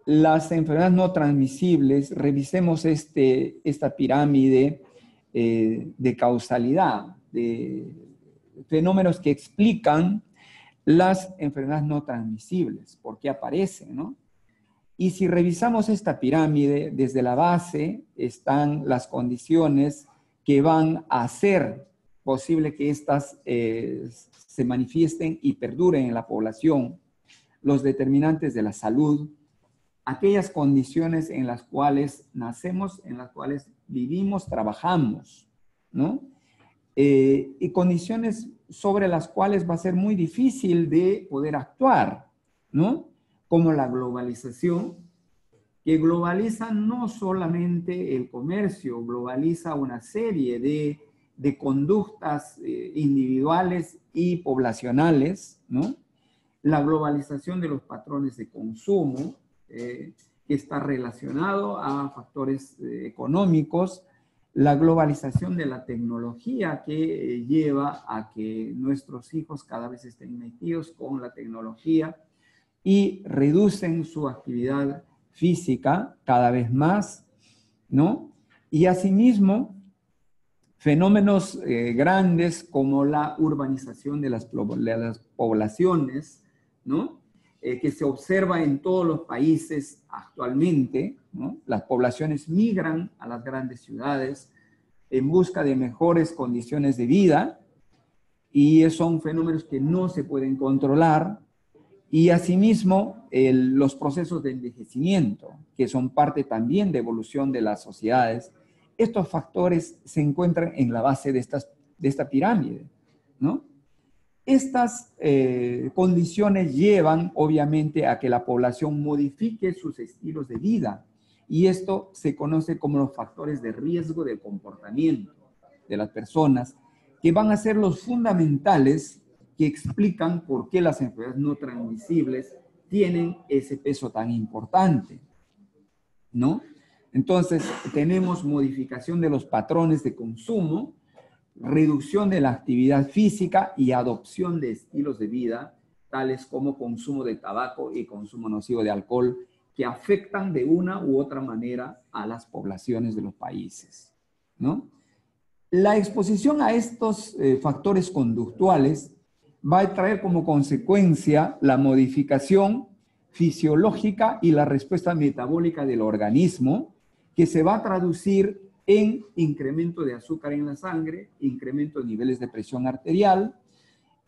las enfermedades no transmisibles, revisemos esta pirámide de causalidad, de fenómenos que explican las enfermedades no transmisibles, por qué aparecen, ¿no? Y si revisamos esta pirámide, desde la base están las condiciones que van a hacer posible que estas se manifiesten y perduren en la población, los determinantes de la salud, aquellas condiciones en las cuales nacemos, en las cuales vivimos, trabajamos, ¿no? Y condiciones sobre las cuales va a ser muy difícil de poder actuar, ¿no? Como la globalización, que globaliza no solamente el comercio, globaliza una serie de conductas individuales y poblacionales, ¿no? La globalización de los patrones de consumo, que está relacionado a factores económicos, la globalización de la tecnología que lleva a que nuestros hijos cada vez estén metidos con la tecnología y reducen su actividad física cada vez más, ¿no? Y asimismo, fenómenos grandes como la urbanización de las poblaciones, ¿no? Que se observa en todos los países actualmente, ¿no? Las poblaciones migran a las grandes ciudades en busca de mejores condiciones de vida, y son fenómenos que no se pueden controlar. Y asimismo, los procesos de envejecimiento, que son parte también de evolución de las sociedades, estos factores se encuentran en la base de esta pirámide, ¿no? Estas condiciones llevan, obviamente, a que la población modifique sus estilos de vida, y esto se conoce como los factores de riesgo del comportamiento de las personas, que van a ser los fundamentales que explican por qué las enfermedades no transmisibles tienen ese peso tan importante, ¿no? Entonces, tenemos modificación de los patrones de consumo, reducción de la actividad física y adopción de estilos de vida, tales como consumo de tabaco y consumo nocivo de alcohol, que afectan de una u otra manera a las poblaciones de los países, ¿no? La exposición a estos factores conductuales va a traer como consecuencia la modificación fisiológica y la respuesta metabólica del organismo, que se va a traducir en incremento de azúcar en la sangre, incremento de niveles de presión arterial,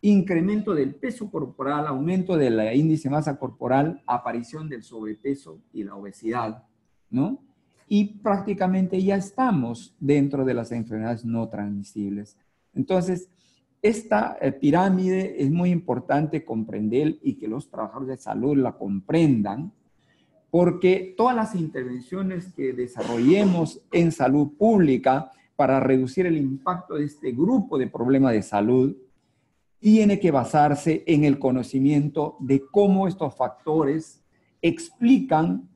incremento del peso corporal, aumento del índice de masa corporal, aparición del sobrepeso y la obesidad, ¿no? Y prácticamente ya estamos dentro de las enfermedades no transmisibles. Entonces, esta pirámide es muy importante comprender y que los trabajadores de salud la comprendan, porque todas las intervenciones que desarrollemos en salud pública para reducir el impacto de este grupo de problemas de salud tiene que basarse en el conocimiento de cómo estos factores explican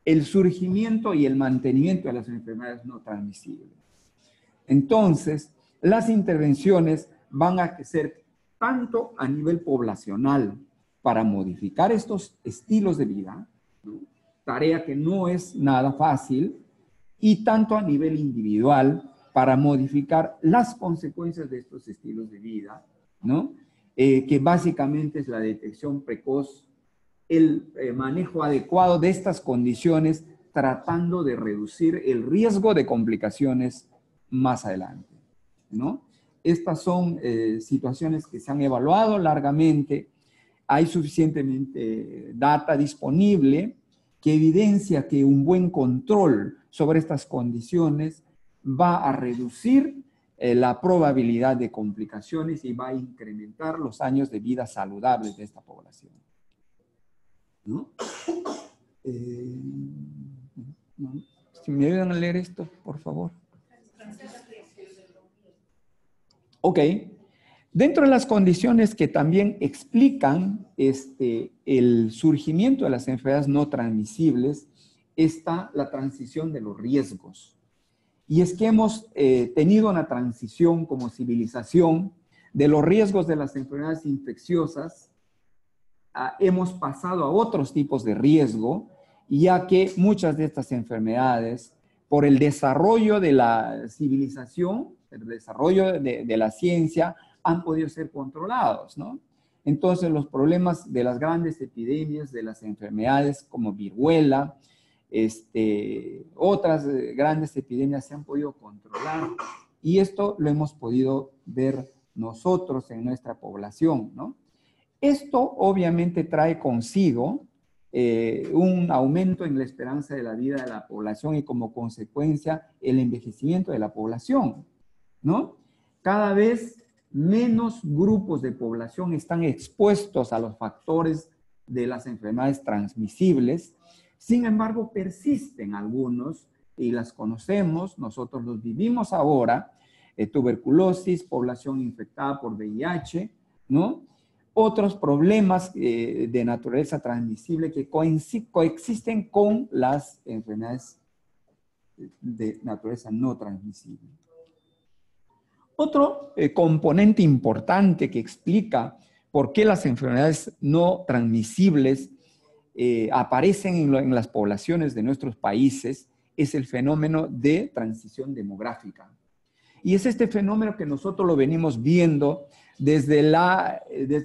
el surgimiento y el mantenimiento de las enfermedades no transmisibles. Entonces, las intervenciones van a ser tanto a nivel poblacional para modificar estos estilos de vida, ¿no? Tarea que no es nada fácil, y tanto a nivel individual para modificar las consecuencias de estos estilos de vida, ¿no? Que básicamente es la detección precoz, el manejo adecuado de estas condiciones, tratando de reducir el riesgo de complicaciones más adelante, ¿no? Estas son situaciones que se han evaluado largamente. Hay suficientemente data disponible que evidencia que un buen control sobre estas condiciones va a reducir la probabilidad de complicaciones y va a incrementar los años de vida saludables de esta población, ¿no? Si me ayudan a leer esto, por favor. Ok. Dentro de las condiciones que también explican el surgimiento de las enfermedades no transmisibles está la transición de los riesgos. Y es que hemos tenido una transición como civilización de los riesgos de las enfermedades infecciosas. Hemos pasado a otros tipos de riesgo, ya que muchas de estas enfermedades, por el desarrollo de la civilización, el desarrollo de la ciencia, han podido ser controlados, ¿no? Entonces, los problemas de las grandes epidemias, de las enfermedades como viruela, otras grandes epidemias se han podido controlar, y esto lo hemos podido ver nosotros en nuestra población, ¿no? Esto obviamente trae consigo un aumento en la esperanza de la vida de la población y como consecuencia el envejecimiento de la población, ¿no? Cada vez menos grupos de población están expuestos a los factores de las enfermedades transmisibles. Sin embargo, persisten algunos y las conocemos, nosotros los vivimos ahora, tuberculosis, población infectada por VIH, ¿no? Otros problemas de naturaleza transmisible que coexisten con las enfermedades de naturaleza no transmisible. Otro componente importante que explica por qué las enfermedades no transmisibles aparecen en las poblaciones de nuestros países es el fenómeno de transición demográfica. Y es este fenómeno que nosotros lo venimos viendo desde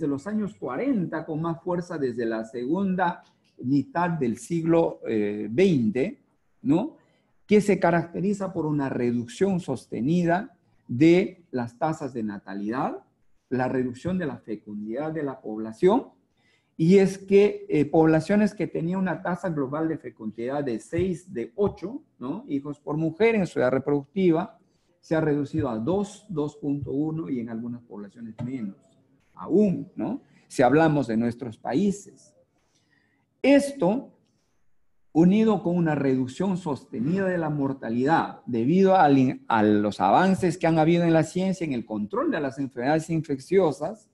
los años 40, con más fuerza desde la segunda mitad del siglo XX, ¿no? Que se caracteriza por una reducción sostenida de las tasas de natalidad, la reducción de la fecundidad de la población, y es que poblaciones que tenían una tasa global de fecundidad de 6, de 8, ¿no?, hijos por mujer en su edad reproductiva, se ha reducido a 2, 2.1 y en algunas poblaciones menos aún, ¿no? Si hablamos de nuestros países. Esto, unido con una reducción sostenida de la mortalidad debido a los avances que han habido en la ciencia en el control de las enfermedades infecciosas,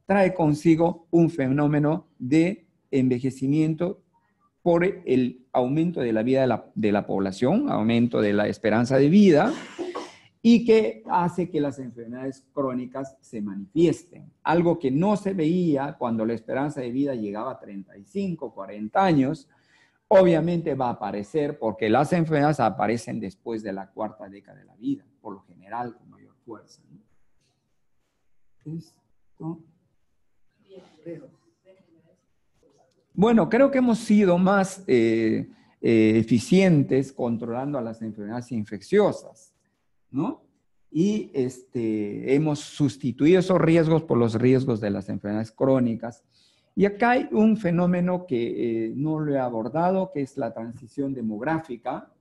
trae consigo un fenómeno de envejecimiento por el aumento de la vida de la población, aumento de la esperanza de vida, y que hace que las enfermedades crónicas se manifiesten. Algo que no se veía cuando la esperanza de vida llegaba a 35, 40 años, obviamente va a aparecer porque las enfermedades aparecen después de la cuarta década de la vida, por lo general con mayor fuerza, ¿no? Esto. Bueno, creo que hemos sido más eficientes controlando a las enfermedades infecciosas, ¿no? Y hemos sustituido esos riesgos por los riesgos de las enfermedades crónicas. Y acá hay un fenómeno que no lo he abordado, que es la transición demográfica,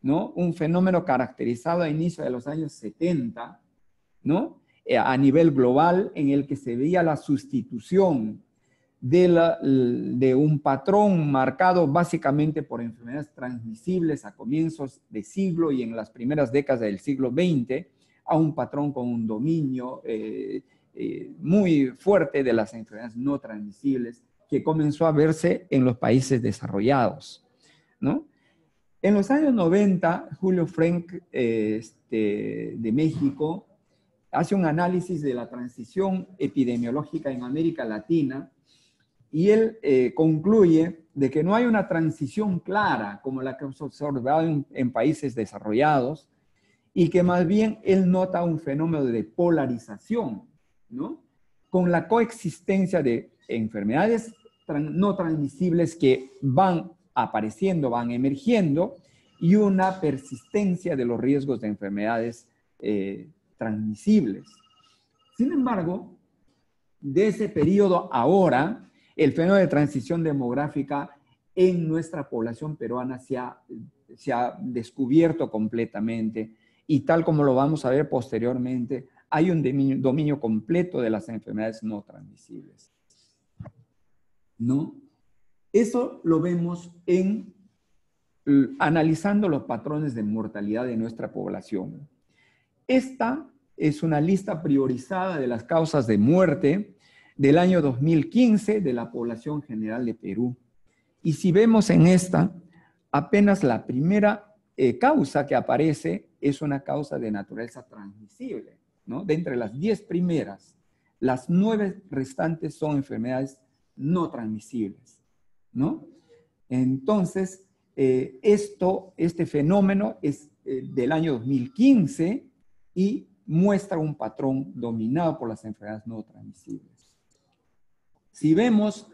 ¿no? Un fenómeno caracterizado a inicio de los años 70, ¿no? A nivel global, en el que se veía la sustitución de un patrón marcado básicamente por enfermedades transmisibles a comienzos de siglo y en las primeras décadas del siglo XX, a un patrón con un dominio muy fuerte de las enfermedades no transmisibles que comenzó a verse en los países desarrollados, ¿no? En los años 90, Julio Frenk de México hace un análisis de la transición epidemiológica en América Latina y él concluye de que no hay una transición clara como la que hemos observado en países desarrollados y que más bien él nota un fenómeno de polarización, ¿no? Con la coexistencia de enfermedades no transmisibles que van apareciendo, van emergiendo, y una persistencia de los riesgos de enfermedades transmisibles. Sin embargo, de ese periodo ahora, el fenómeno de transición demográfica en nuestra población peruana se ha descubierto completamente, y tal como lo vamos a ver posteriormente, hay un dominio completo de las enfermedades no transmisibles, ¿no? Eso lo vemos analizando los patrones de mortalidad de nuestra población. Esta es una lista priorizada de las causas de muerte del año 2015 de la población general de Perú. Y si vemos en esta, apenas la primera causa que aparece es una causa de naturaleza transmisible, ¿no? De entre las 10 primeras, las 9 restantes son enfermedades no transmisibles, ¿no? Entonces, este fenómeno es del año 2015 y muestra un patrón dominado por las enfermedades no transmisibles. Si vemos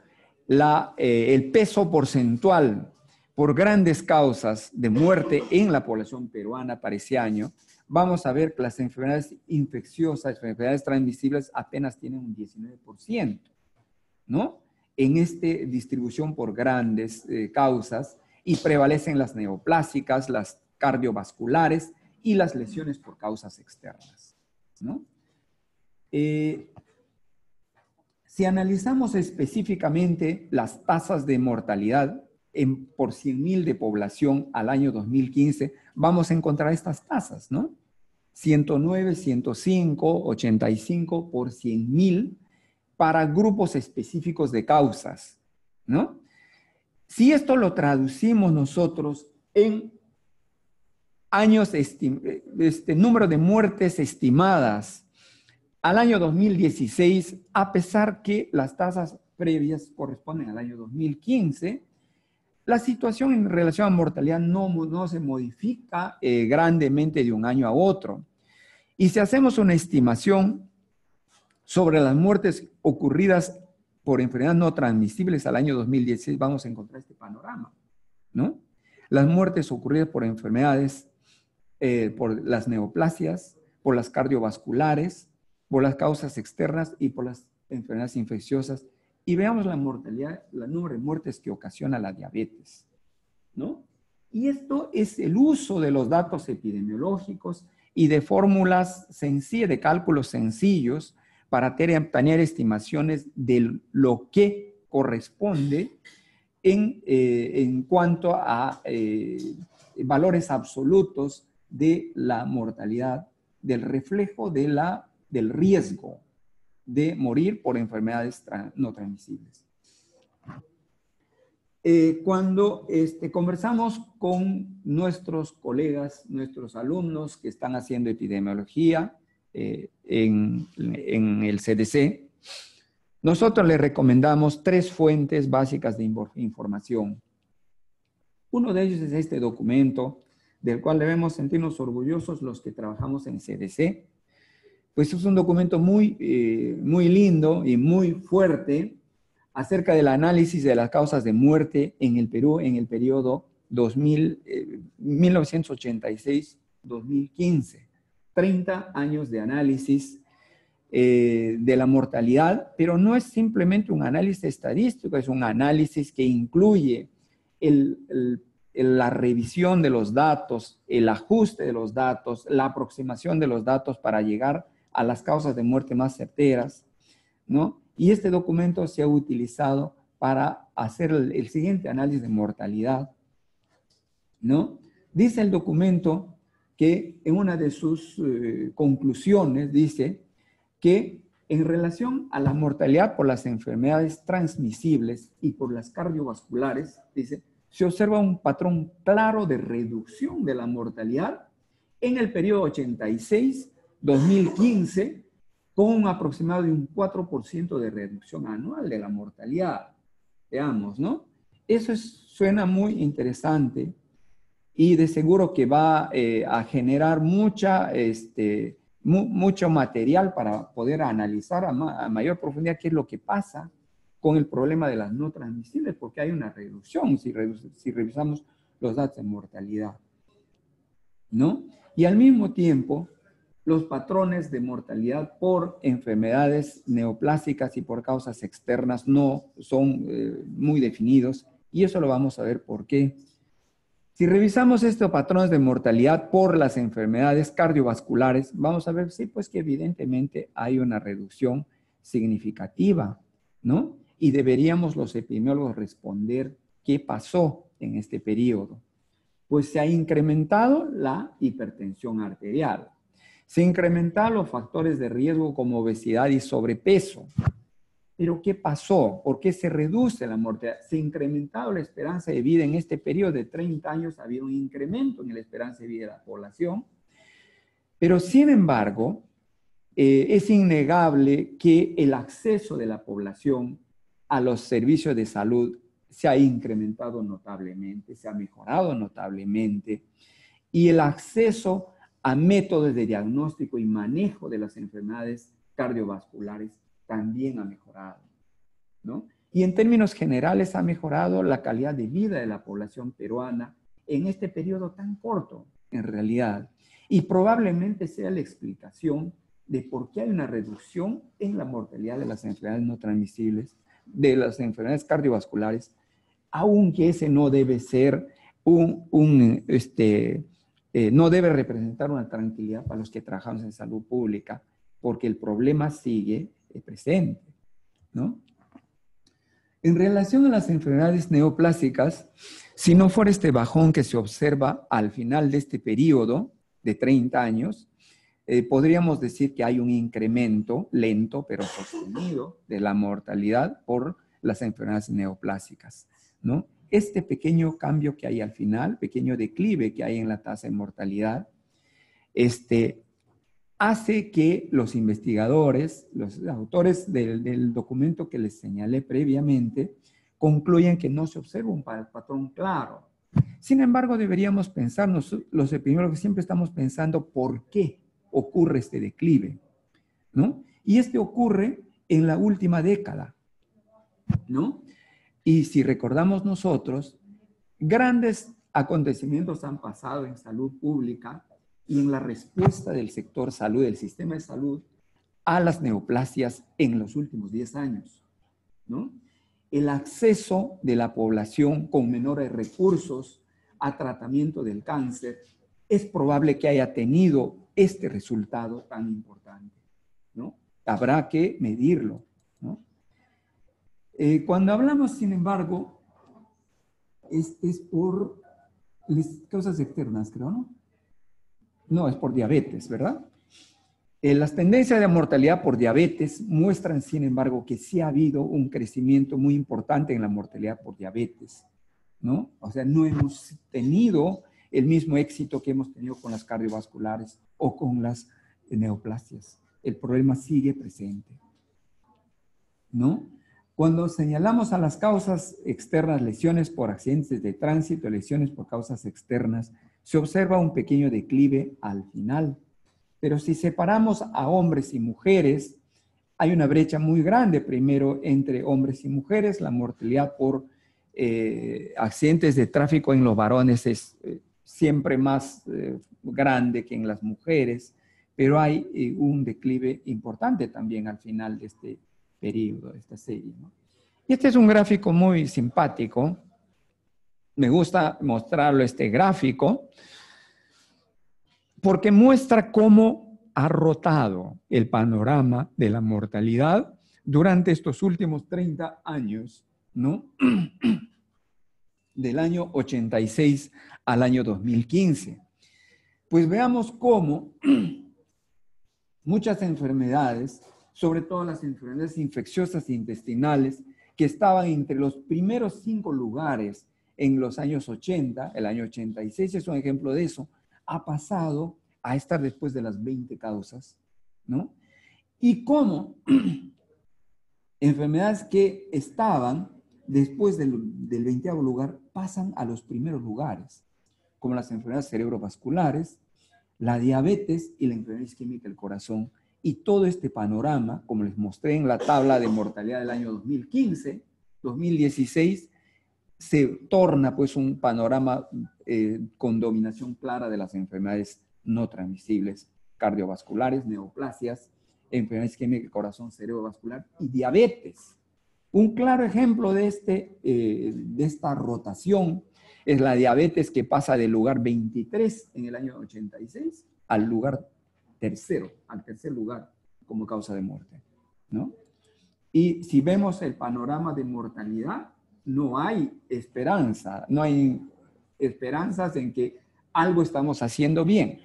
el peso porcentual por grandes causas de muerte en la población peruana para ese año, vamos a ver que las enfermedades infecciosas, enfermedades transmisibles apenas tienen un 19%, ¿no? En esta distribución por grandes causas, y prevalecen las neoplásicas, las cardiovasculares y las lesiones por causas externas, ¿no? Si analizamos específicamente las tasas de mortalidad por 100.000 de población al año 2015, vamos a encontrar estas tasas, ¿no? 109, 105, 85 por 100.000 para grupos específicos de causas, ¿no? Si esto lo traducimos nosotros en años, número de muertes estimadas al año 2016, a pesar que las tasas previas corresponden al año 2015, la situación en relación a mortalidad no se modifica grandemente de un año a otro. Y si hacemos una estimación sobre las muertes ocurridas por enfermedades no transmisibles al año 2016, vamos a encontrar este panorama, ¿no? Las muertes ocurridas por enfermedades, por las neoplasias, por las cardiovasculares, por las causas externas y por las enfermedades infecciosas. Y veamos la mortalidad, el número de muertes que ocasiona la diabetes, ¿no? Y esto es el uso de los datos epidemiológicos y de fórmulas sencillas, de cálculos sencillos, para tener estimaciones de lo que corresponde en cuanto a valores absolutos de la mortalidad, del reflejo del riesgo de morir por enfermedades no transmisibles. Cuando conversamos con nuestros colegas, nuestros alumnos que están haciendo epidemiología en el CDC, nosotros les recomendamos 3 fuentes básicas de información. Uno de ellos es este documento, del cual debemos sentirnos orgullosos los que trabajamos en CDC. Pues es un documento muy lindo y muy fuerte acerca del análisis de las causas de muerte en el Perú en el periodo 1986-2015. 30 años de análisis de la mortalidad, pero no es simplemente un análisis estadístico, es un análisis que incluye la revisión de los datos, el ajuste de los datos, la aproximación de los datos para llegar a las causas de muerte más certeras, ¿no? Y este documento se ha utilizado para hacer el siguiente análisis de mortalidad, ¿no? Dice el documento que en una de sus conclusiones dice que en relación a la mortalidad por las enfermedades transmisibles y por las cardiovasculares, dice, se observa un patrón claro de reducción de la mortalidad en el periodo 86-2015, con un aproximado de un 4% de reducción anual de la mortalidad. Veamos, ¿no? Eso suena muy interesante y de seguro que va a generar mucho material para poder analizar a mayor profundidad qué es lo que pasa con el problema de las no transmisibles, porque hay una reducción si revisamos los datos de mortalidad, ¿no? Y al mismo tiempo, los patrones de mortalidad por enfermedades neoplásicas y por causas externas no son muy definidos, y eso lo vamos a ver por qué. Si revisamos estos patrones de mortalidad por las enfermedades cardiovasculares, vamos a ver, sí, pues que evidentemente hay una reducción significativa, ¿no? Y deberíamos los epidemiólogos responder qué pasó en este periodo. Pues se ha incrementado la hipertensión arterial. Se han incrementado los factores de riesgo como obesidad y sobrepeso. Pero ¿qué pasó? ¿Por qué se reduce la mortalidad? Se ha incrementado la esperanza de vida en este periodo de 30 años. Ha habido un incremento en la esperanza de vida de la población. Pero sin embargo, es innegable que el acceso de la población a los servicios de salud se ha incrementado notablemente, se ha mejorado notablemente, y el acceso a métodos de diagnóstico y manejo de las enfermedades cardiovasculares también ha mejorado, ¿no? Y en términos generales ha mejorado la calidad de vida de la población peruana en este periodo tan corto, en realidad. Y probablemente sea la explicación de por qué hay una reducción en la mortalidad de las enfermedades no transmisibles, de las enfermedades cardiovasculares, aunque ese no debe ser no debe representar una tranquilidad para los que trabajamos en salud pública, porque el problema sigue presente, ¿no? En relación a las enfermedades neoplásicas, si no fuera este bajón que se observa al final de este periodo de 30 años, podríamos decir que hay un incremento lento pero sostenido de la mortalidad por las enfermedades neoplásicas, ¿no? Este pequeño cambio que hay al final, pequeño declive que hay en la tasa de mortalidad, hace que los investigadores, los autores del documento que les señalé previamente, concluyan que no se observa un patrón claro. Sin embargo, deberíamos pensar, los epidemiólogos siempre estamos pensando por qué ocurre este declive, ¿no? Y ocurre en la última década, ¿no? Y si recordamos nosotros, grandes acontecimientos han pasado en salud pública y en la respuesta del sector salud, del sistema de salud, a las neoplasias en los últimos 10 años, ¿no? El acceso de la población con menores recursos a tratamiento del cáncer es probable que haya tenido este resultado tan importante, ¿no? Habrá que medirlo, ¿no? Cuando hablamos, sin embargo, es por causas externas, creo, ¿no? No, es por diabetes, ¿verdad? Las tendencias de mortalidad por diabetes muestran, sin embargo, que sí ha habido un crecimiento muy importante en la mortalidad por diabetes, ¿no? O sea, no hemos tenido el mismo éxito que hemos tenido con las cardiovasculares o con las neoplasias. El problema sigue presente, ¿no? Cuando señalamos a las causas externas, lesiones por accidentes de tránsito, lesiones por causas externas, se observa un pequeño declive al final. Pero si separamos a hombres y mujeres, hay una brecha muy grande primero entre hombres y mujeres. La mortalidad por accidentes de tráfico en los varones es siempre más grande que en las mujeres, pero hay un declive importante también al final de este periodo, de esta serie, ¿no? Y este es un gráfico muy simpático. Me gusta mostrarlo, este gráfico, porque muestra cómo ha rotado el panorama de la mortalidad durante estos últimos 30 años, ¿no? Del año 86 al año 2015. Pues veamos cómo muchas enfermedades, sobre todo las enfermedades infecciosas intestinales, que estaban entre los primeros 5 lugares en los años 80, el año 86 es un ejemplo de eso, ha pasado a estar después de las 20 causas, ¿no? Y cómo enfermedades que estaban después del 20º lugar pasan a los primeros lugares, como las enfermedades cerebrovasculares, la diabetes y la enfermedad isquémica del corazón. Y todo este panorama, como les mostré en la tabla de mortalidad del año 2015, 2016, se torna pues un panorama con dominación clara de las enfermedades no transmisibles, cardiovasculares, neoplasias, enfermedad isquémica del corazón, cerebrovascular y diabetes. Un claro ejemplo de esta rotación es la diabetes, que pasa del lugar 23 en el año 86 al lugar tercer lugar como causa de muerte, ¿no? Y si vemos el panorama de mortalidad, no hay esperanza, no hay esperanzas en que algo estamos haciendo bien,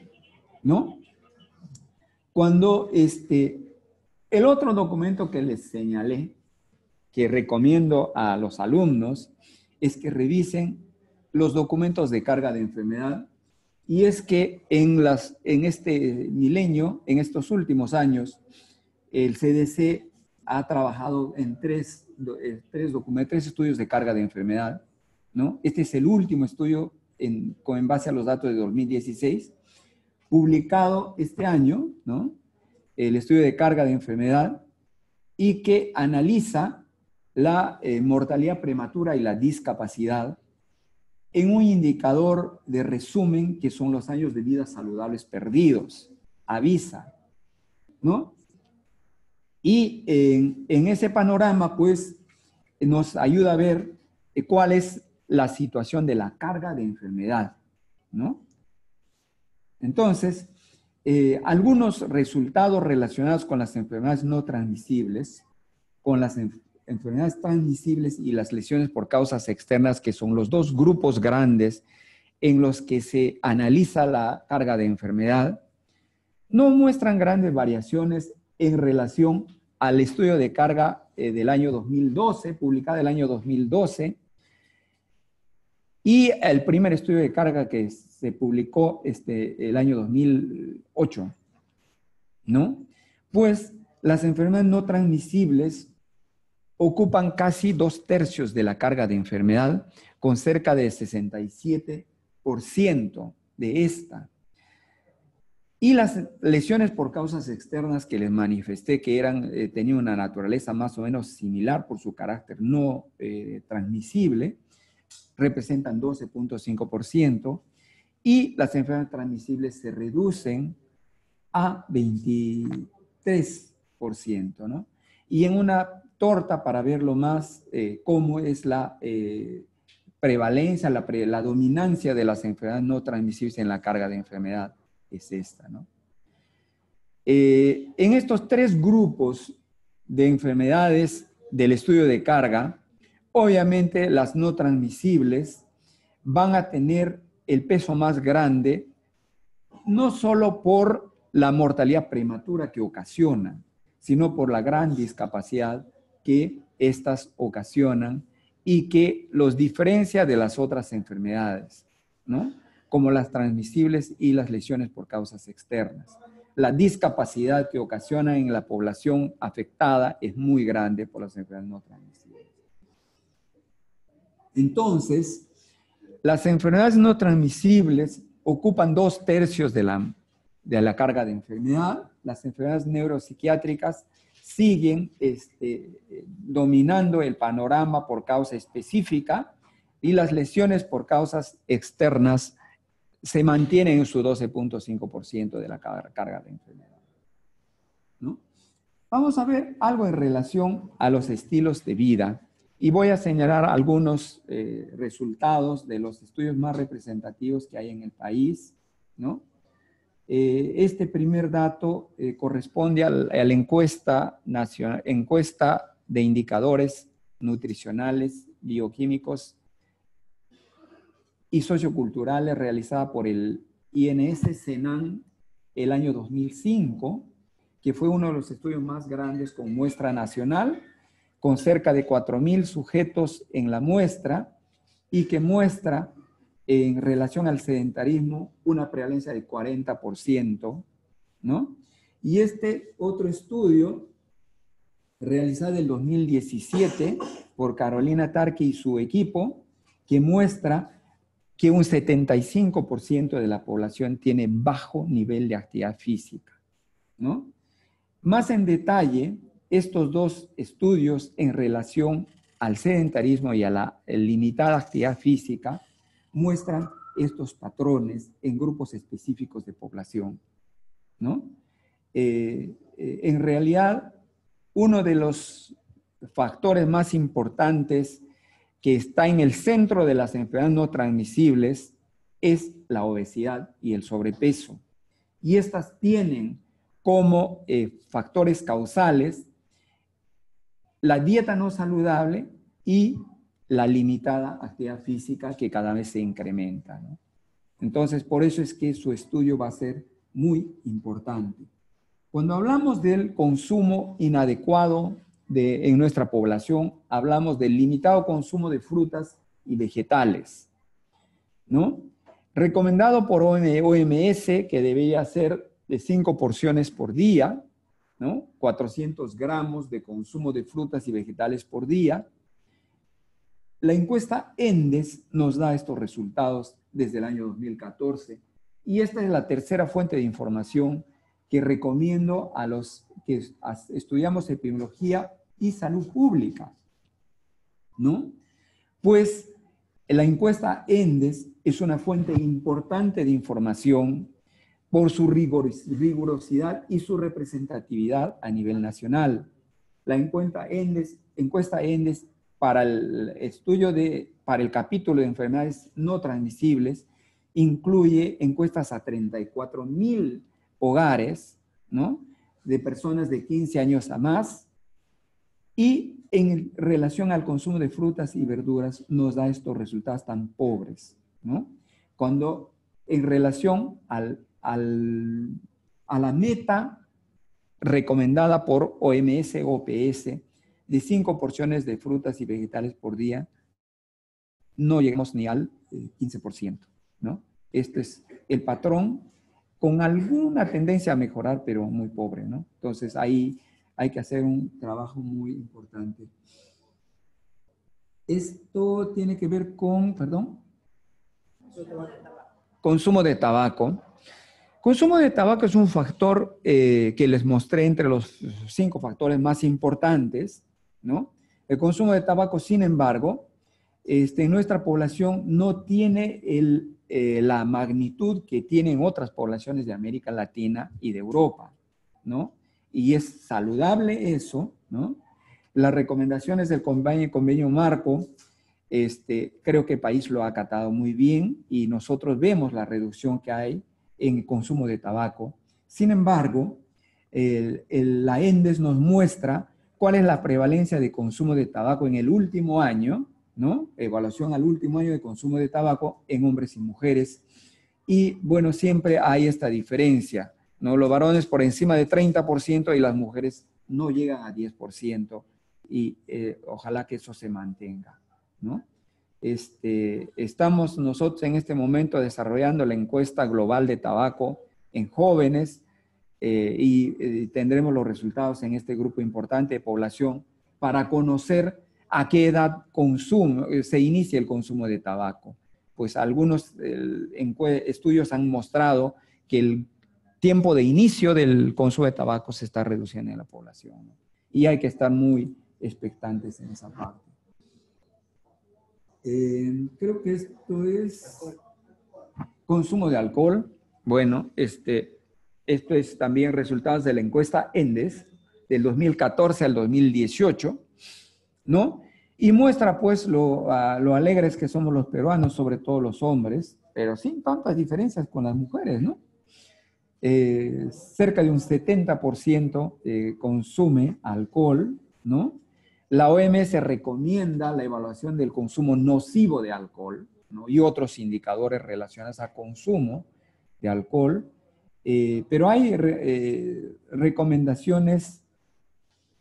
¿no? Cuando el otro documento que les señalé, que recomiendo a los alumnos, es que revisen los documentos de carga de enfermedad, y es que en este milenio, en estos últimos años, el CDC ha trabajado en tres estudios de carga de enfermedad, ¿no? Este es el último estudio en base a los datos de 2016, publicado este año, ¿no? El estudio de carga de enfermedad, y que analiza la mortalidad prematura y la discapacidad en un indicador de resumen que son los años de vida saludables perdidos, AVISA, ¿no? Y en ese panorama, pues, nos ayuda a ver cuál es la situación de la carga de enfermedad, ¿no? Entonces, algunos resultados relacionados con las enfermedades no transmisibles, con las enfermedades transmisibles y las lesiones por causas externas, que son los dos grupos grandes en los que se analiza la carga de enfermedad, no muestran grandes variaciones en relación al estudio de carga del año 2012, publicado el año 2012, y el primer estudio de carga que se publicó el año 2008, ¿no? Pues las enfermedades no transmisibles ocupan casi 2/3 de la carga de enfermedad, con cerca de 67% de esta. Y las lesiones por causas externas que les manifesté, que tenían una naturaleza más o menos similar por su carácter no transmisible, representan 12.5%, y las enfermedades transmisibles se reducen a 23 6%, ¿no? Y en una torta, para verlo más, cómo es la prevalencia, la dominancia de las enfermedades no transmisibles en la carga de enfermedad, es esta, ¿no? En estos 3 grupos de enfermedades del estudio de carga, obviamente las no transmisibles van a tener el peso más grande, no solo por la mortalidad prematura que ocasionan, sino por la gran discapacidad que estas ocasionan y que los diferencia de las otras enfermedades, ¿no? Como las transmisibles y las lesiones por causas externas. La discapacidad que ocasiona en la población afectada es muy grande por las enfermedades no transmisibles. Entonces, las enfermedades no transmisibles ocupan 2/3 de la carga de enfermedad. Las enfermedades neuropsiquiátricas siguen dominando el panorama por causa específica y las lesiones por causas externas se mantienen en su 12.5% de la carga de enfermedad, ¿no? Vamos a ver algo en relación a los estilos de vida y voy a señalar algunos resultados de los estudios más representativos que hay en el país, ¿no? Este primer dato corresponde a la encuesta de indicadores nutricionales, bioquímicos y socioculturales realizada por el INS-CENAN el año 2005, que fue uno de los estudios más grandes con muestra nacional, con cerca de 4.000 sujetos en la muestra y que muestra en relación al sedentarismo una prevalencia de 40%, ¿no? Y este otro estudio, realizado en el 2017 por Carolina Tarque y su equipo, que muestra que un 75% de la población tiene bajo nivel de actividad física, ¿no? Más en detalle, estos 2 estudios en relación al sedentarismo y a la limitada actividad física muestran estos patrones en grupos específicos de población, ¿no? En realidad, uno de los factores más importantes que está en el centro de las enfermedades no transmisibles es la obesidad y el sobrepeso. Y estas tienen como factores causales la dieta no saludable y la limitada actividad física que cada vez se incrementa, ¿no? Entonces, por eso es que su estudio va a ser muy importante. Cuando hablamos del consumo inadecuado en nuestra población, hablamos del limitado consumo de frutas y vegetales, ¿no? Recomendado por OMS que debería ser de 5 porciones por día, ¿no? 400 gramos de consumo de frutas y vegetales por día. La encuesta ENDES nos da estos resultados desde el año 2014 y esta es la tercera fuente de información que recomiendo a los que estudiamos epidemiología y salud pública, ¿no? Pues la encuesta ENDES es una fuente importante de información por su rigurosidad y su representatividad a nivel nacional. La encuesta ENDES para el capítulo de enfermedades no transmisibles incluye encuestas a 34,000 hogares, ¿no? De personas de 15 años a más, y en relación al consumo de frutas y verduras nos da estos resultados tan pobres, ¿no? Cuando en relación a la meta recomendada por OMS-OPS de 5 porciones de frutas y vegetales por día, no llegamos ni al 15%, ¿no? Este es el patrón con alguna tendencia a mejorar, pero muy pobre, ¿no? Entonces ahí hay que hacer un trabajo muy importante. Esto tiene que ver con, consumo de tabaco. Consumo de tabaco es un factor que les mostré entre los 5 factores más importantes, ¿no? El consumo de tabaco, sin embargo, en nuestra población no tiene la magnitud que tienen otras poblaciones de América Latina y de Europa, ¿no? y es saludable eso, ¿no? Las recomendaciones del convenio marco, creo que el país lo ha acatado muy bien y nosotros vemos la reducción que hay en el consumo de tabaco. Sin embargo, la ENDES nos muestra cuál es la prevalencia de consumo de tabaco en el último año, ¿no? Evaluación al último año de consumo de tabaco en hombres y mujeres. Y bueno, siempre hay esta diferencia, ¿no? Los varones por encima de 30% y las mujeres no llegan a 10%. Y ojalá que eso se mantenga, ¿no? Estamos nosotros en este momento desarrollando la encuesta global de tabaco en jóvenes y tendremos los resultados en este grupo importante de población para conocer a qué edad se inicia el consumo de tabaco. Pues algunos estudios han mostrado que el tiempo de inicio del consumo de tabaco se está reduciendo en la población, ¿no? Y hay que estar muy expectantes en esa parte. Creo que esto es consumo de alcohol. Bueno, esto es también resultados de la encuesta ENDES del 2014 al 2018, ¿no? Y muestra pues lo alegres que somos los peruanos, sobre todo los hombres, pero sin tantas diferencias con las mujeres, ¿no? Cerca de un 70% consume alcohol, ¿no? La OMS recomienda la evaluación del consumo nocivo de alcohol, ¿no? Y otros indicadores relacionados a consumo de alcohol, pero hay recomendaciones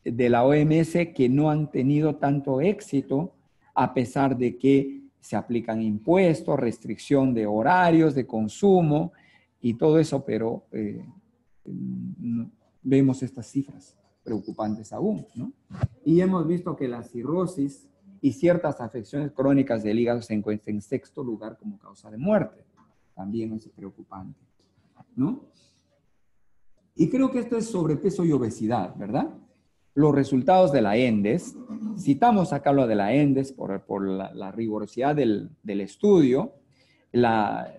de la OMS que no han tenido tanto éxito a pesar de que se aplican impuestos, restricción de horarios de consumo y todo eso, pero vemos estas cifras preocupantes aún, ¿no? Y hemos visto que la cirrosis y ciertas afecciones crónicas del hígado se encuentran en sexto lugar como causa de muerte. También es preocupante, ¿no? Y creo que esto es sobrepeso y obesidad, ¿verdad? Los resultados de la ENDES, citamos acá lo de la ENDES por la rigurosidad del estudio, la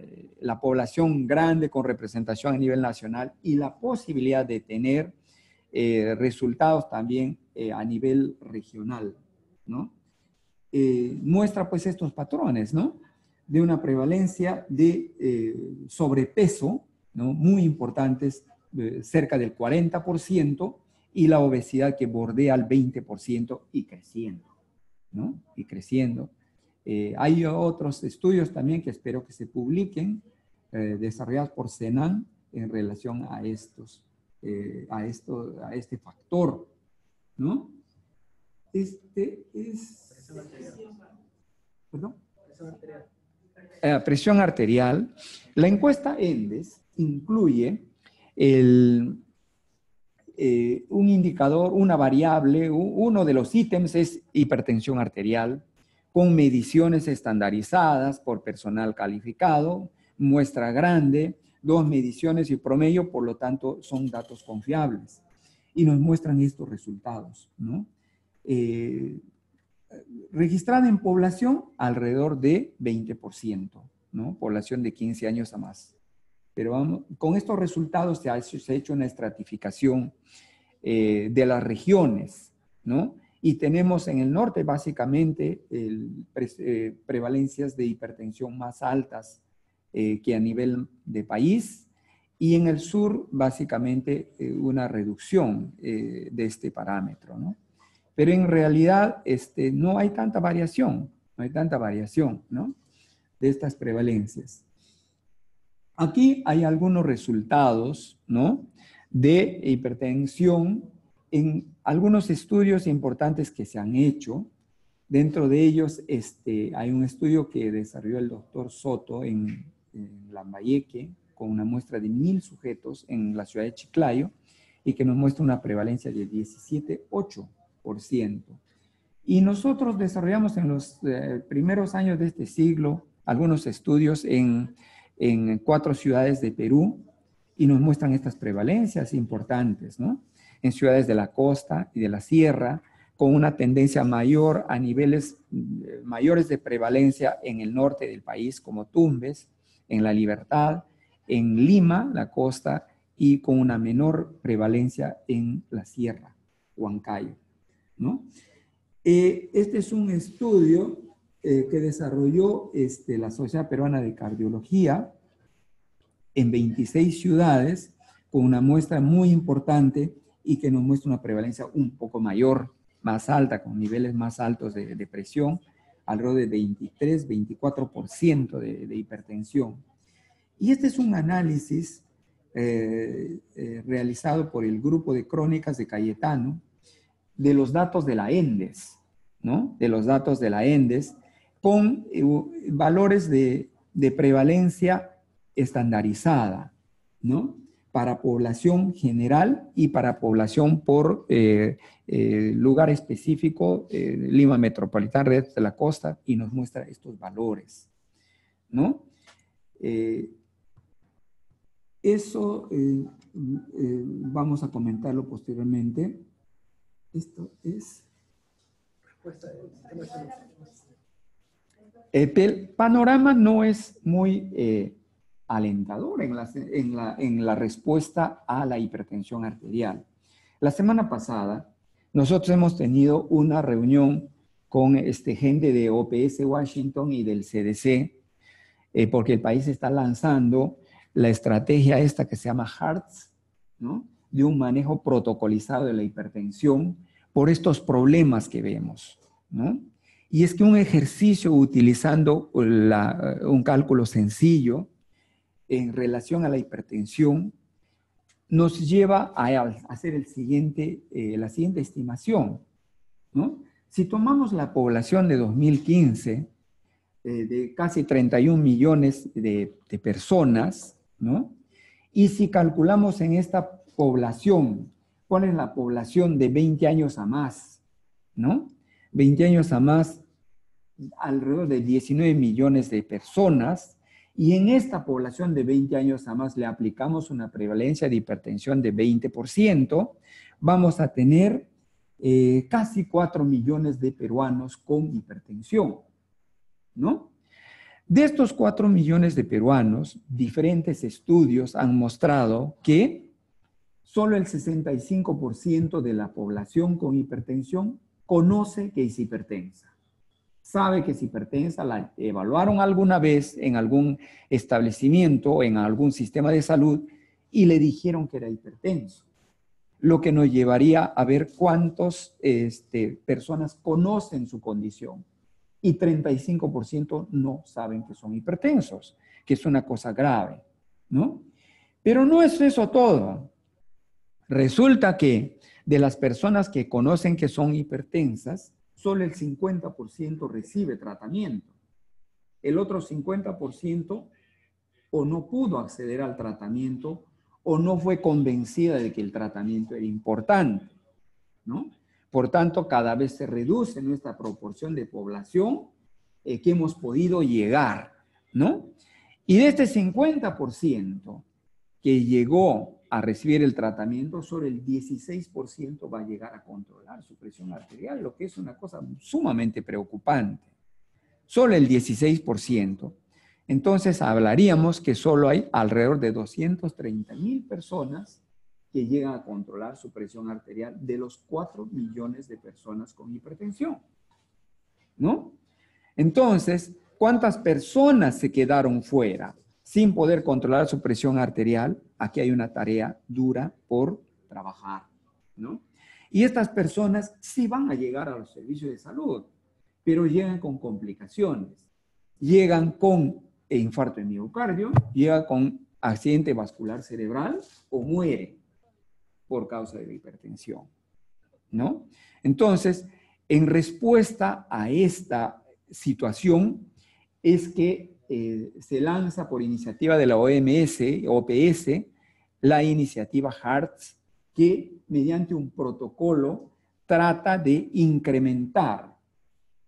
población grande con representación a nivel nacional y la posibilidad de tener resultados también a nivel regional, ¿no? Muestra pues estos patrones, ¿no? De una prevalencia de sobrepeso, ¿no? Muy importantes, cerca del 40%, y la obesidad que bordea al 20% y creciendo, ¿no? Y creciendo. Hay otros estudios también que espero que se publiquen, desarrollados por Senan en relación a este factor, ¿no? ¿Perdón? Presión arterial. La encuesta ENDES incluye un indicador, una variable, uno de los ítems es hipertensión arterial, con mediciones estandarizadas por personal calificado, muestra grande, 2 mediciones y promedio, por lo tanto son datos confiables. Y nos muestran estos resultados, ¿no? Registrada en población alrededor de 20%, ¿no? Población de 15 años a más. Pero vamos, con estos resultados se ha hecho una estratificación de las regiones, ¿no? Y tenemos en el norte básicamente prevalencias de hipertensión más altas que a nivel de país, y en el sur básicamente una reducción de este parámetro, ¿no? Pero en realidad no hay tanta variación, ¿no? De estas prevalencias. Aquí hay algunos resultados, ¿no? De hipertensión en algunos estudios importantes que se han hecho. Dentro de ellos hay un estudio que desarrolló el doctor Soto en Lambayeque con una muestra de 1000 sujetos en la ciudad de Chiclayo y que nos muestra una prevalencia de 17,8%. Y nosotros desarrollamos en los primeros años de este siglo algunos estudios en 4 ciudades de Perú y nos muestran estas prevalencias importantes, ¿no? En ciudades de la costa y de la sierra, con una tendencia mayor a niveles mayores de prevalencia en el norte del país, como Tumbes, en La Libertad, en Lima, la costa, y con una menor prevalencia en la Sierra, Huancayo, ¿no? Este es un estudio que desarrolló la Sociedad Peruana de Cardiología en 26 ciudades, con una muestra muy importante y que nos muestra una prevalencia un poco mayor, más alta, con niveles más altos de presión, alrededor de 23-24% de hipertensión. Y este es un análisis realizado por el grupo de crónicas de Cayetano de los datos de la ENDES, ¿no? De los datos de la ENDES con valores de prevalencia estandarizada, ¿no? Para población general y para población por lugar específico, Lima Metropolitana, Red de la Costa, y nos muestra estos valores, ¿no? Eso vamos a comentarlo posteriormente. Esto es... El panorama no es muy alentador en la respuesta a la hipertensión arterial. La semana pasada, nosotros hemos tenido una reunión con gente de OPS Washington y del CDC, porque el país está lanzando la estrategia esta que se llama HEARTS, ¿no? De un manejo protocolizado de la hipertensión por estos problemas que vemos, ¿no? Y es que un ejercicio utilizando un cálculo sencillo en relación a la hipertensión nos lleva a hacer la siguiente estimación, ¿no? Si tomamos la población de 2015, de casi 31 millones de personas, ¿no? Y si calculamos en esta población, ¿cuál es la población de 20 años a más? ¿No? 20 años a más, alrededor de 19 millones de personas, y en esta población de 20 años a más le aplicamos una prevalencia de hipertensión de 20%, vamos a tener casi 4 millones de peruanos con hipertensión, ¿no? De estos 4 millones de peruanos, diferentes estudios han mostrado que solo el 65% de la población con hipertensión conoce que es hipertensa. Sabe que es hipertensa, la evaluaron alguna vez en algún establecimiento, en algún sistema de salud, y le dijeron que era hipertenso. Lo que nos llevaría a ver cuántas personas conocen su condición. Y 35% no saben que son hipertensos, que es una cosa grave, ¿no? Pero no es eso todo. Resulta que de las personas que conocen que son hipertensas, solo el 50% recibe tratamiento. El otro 50% o no pudo acceder al tratamiento o no fue convencida de que el tratamiento era importante, ¿no? Por tanto, cada vez se reduce nuestra proporción de población que hemos podido llegar, ¿no? Y de este 50% que llegó a recibir el tratamiento, solo el 16% va a llegar a controlar su presión arterial, lo que es una cosa sumamente preocupante. Solo el 16%. Entonces, hablaríamos que solo hay alrededor de 230,000 personas que llegan a controlar su presión arterial de los 4 millones de personas con hipertensión, ¿no? Entonces, ¿cuántas personas se quedaron fuera sin poder controlar su presión arterial? Aquí hay una tarea dura por trabajar, ¿no? Y estas personas sí van a llegar a los servicios de salud, pero llegan con complicaciones, llegan con infarto de miocardio, llegan con accidente vascular cerebral o mueren por causa de la hipertensión, ¿no? Entonces, en respuesta a esta situación es que se lanza por iniciativa de la OPS, la iniciativa HEARTS, que mediante un protocolo trata de incrementar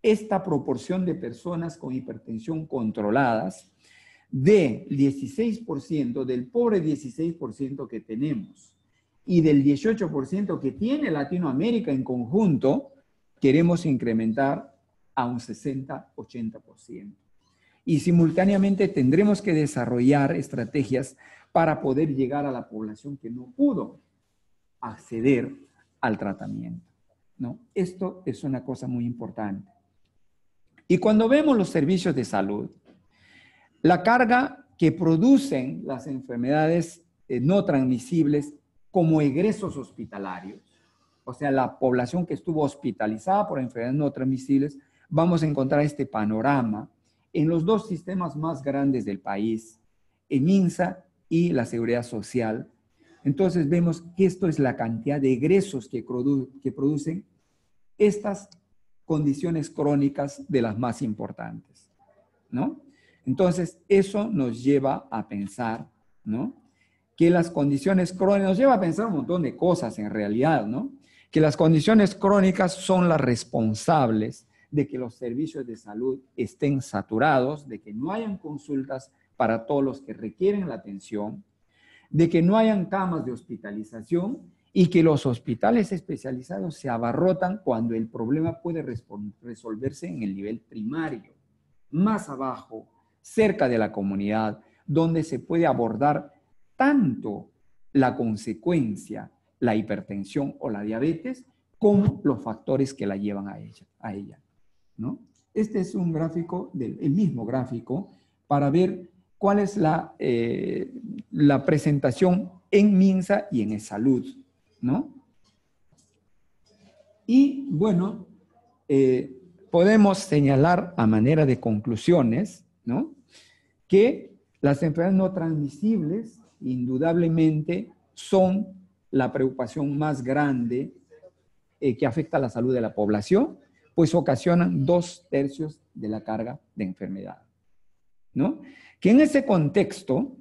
esta proporción de personas con hipertensión controladas del 16%, del pobre 16% que tenemos, y del 18% que tiene Latinoamérica en conjunto, queremos incrementar a un 60-80%. y simultáneamente tendremos que desarrollar estrategias para poder llegar a la población que no pudo acceder al tratamiento, ¿no? Esto es una cosa muy importante. Y cuando vemos los servicios de salud, la carga que producen las enfermedades no transmisibles como egresos hospitalarios, o sea, la población que estuvo hospitalizada por enfermedades no transmisibles, vamos a encontrar este panorama en los dos sistemas más grandes del país, en MINSA y la Seguridad Social. Entonces vemos que esto es la cantidad de egresos que producen estas condiciones crónicas de las más importantes, ¿no? Entonces, eso nos lleva a pensar, ¿no? Que las condiciones crónicas, nos lleva a pensar un montón de cosas en realidad, ¿no? Que las condiciones crónicas son las responsables de que los servicios de salud estén saturados, de que no hayan consultas para todos los que requieren la atención, de que no hayan camas de hospitalización y que los hospitales especializados se abarrotan cuando el problema puede resolverse en el nivel primario, más abajo, cerca de la comunidad, donde se puede abordar tanto la consecuencia, la hipertensión o la diabetes, como los factores que la llevan a ella, ¿no? Este es un gráfico, el mismo gráfico, para ver cuál es la presentación en MINSA y en salud, ¿no? Y bueno, podemos señalar a manera de conclusiones, ¿no? Que las enfermedades no transmisibles indudablemente son la preocupación más grande que afecta a la salud de la población, pues ocasionan 2/3 de la carga de enfermedad, ¿no? Que en ese contexto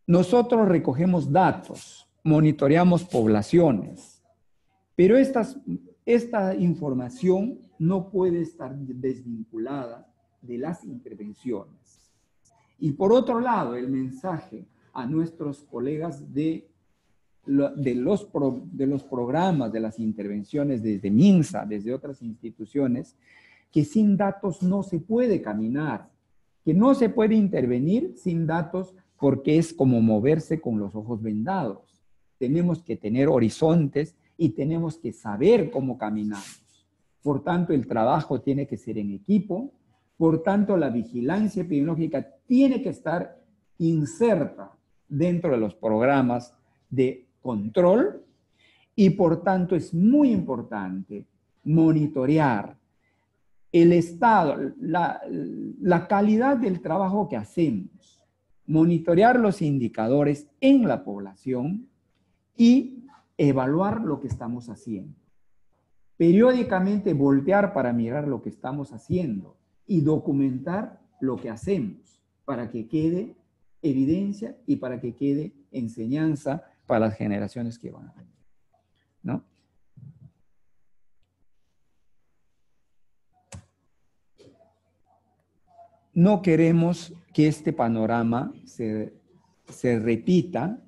nosotros recogemos datos, monitoreamos poblaciones, pero esta información no puede estar desvinculada de las intervenciones. Y por otro lado, el mensaje a nuestros colegas de los programas, de las intervenciones desde MINSA, desde otras instituciones, que sin datos no se puede caminar, que no se puede intervenir sin datos porque es como moverse con los ojos vendados. Tenemos que tener horizontes y tenemos que saber cómo caminamos. Por tanto, el trabajo tiene que ser en equipo. Por tanto, la vigilancia epidemiológica tiene que estar inserta dentro de los programas de control y por tanto es muy importante monitorear el estado, la calidad del trabajo que hacemos, monitorear los indicadores en la población y evaluar lo que estamos haciendo. Periódicamente voltear para mirar lo que estamos haciendo y documentar lo que hacemos para que quede evidencia y para que quede enseñanza para las generaciones que van a venir, ¿no? No queremos que este panorama se repita,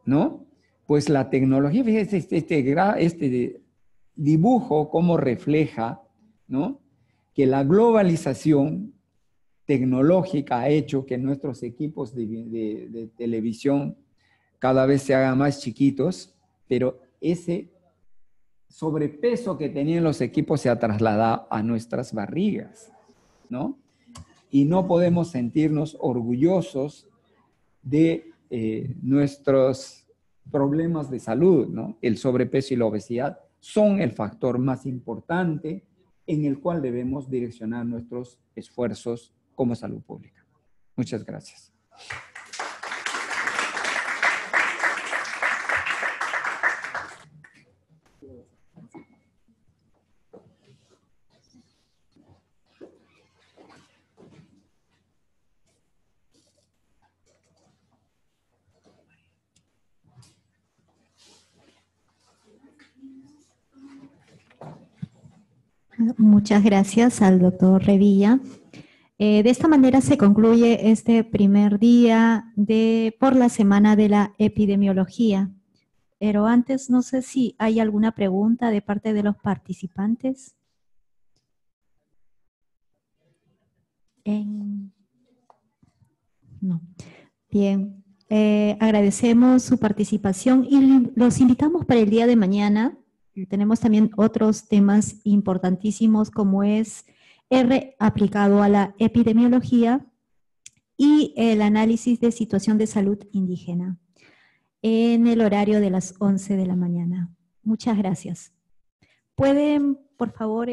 ¿no? Pues la tecnología, fíjense este dibujo cómo refleja, ¿no? Que la globalización tecnológica ha hecho que nuestros equipos de televisión cada vez se hagan más chiquitos, pero ese sobrepeso que tenían los equipos se ha trasladado a nuestras barrigas, ¿no? Y no podemos sentirnos orgullosos de nuestros problemas de salud, ¿no? El sobrepeso y la obesidad son el factor más importante en el cual debemos direccionar nuestros esfuerzos como salud pública. Muchas gracias. Muchas gracias al doctor Revilla. De esta manera se concluye este primer día por la Semana de la Epidemiología. Pero antes, no sé si hay alguna pregunta de parte de los participantes. No. Bien. Agradecemos su participación y los invitamos para el día de mañana. Tenemos también otros temas importantísimos como es R aplicado a la epidemiología y el análisis de situación de salud indígena en el horario de las 11 de la mañana. Muchas gracias. ¿Pueden, por favor,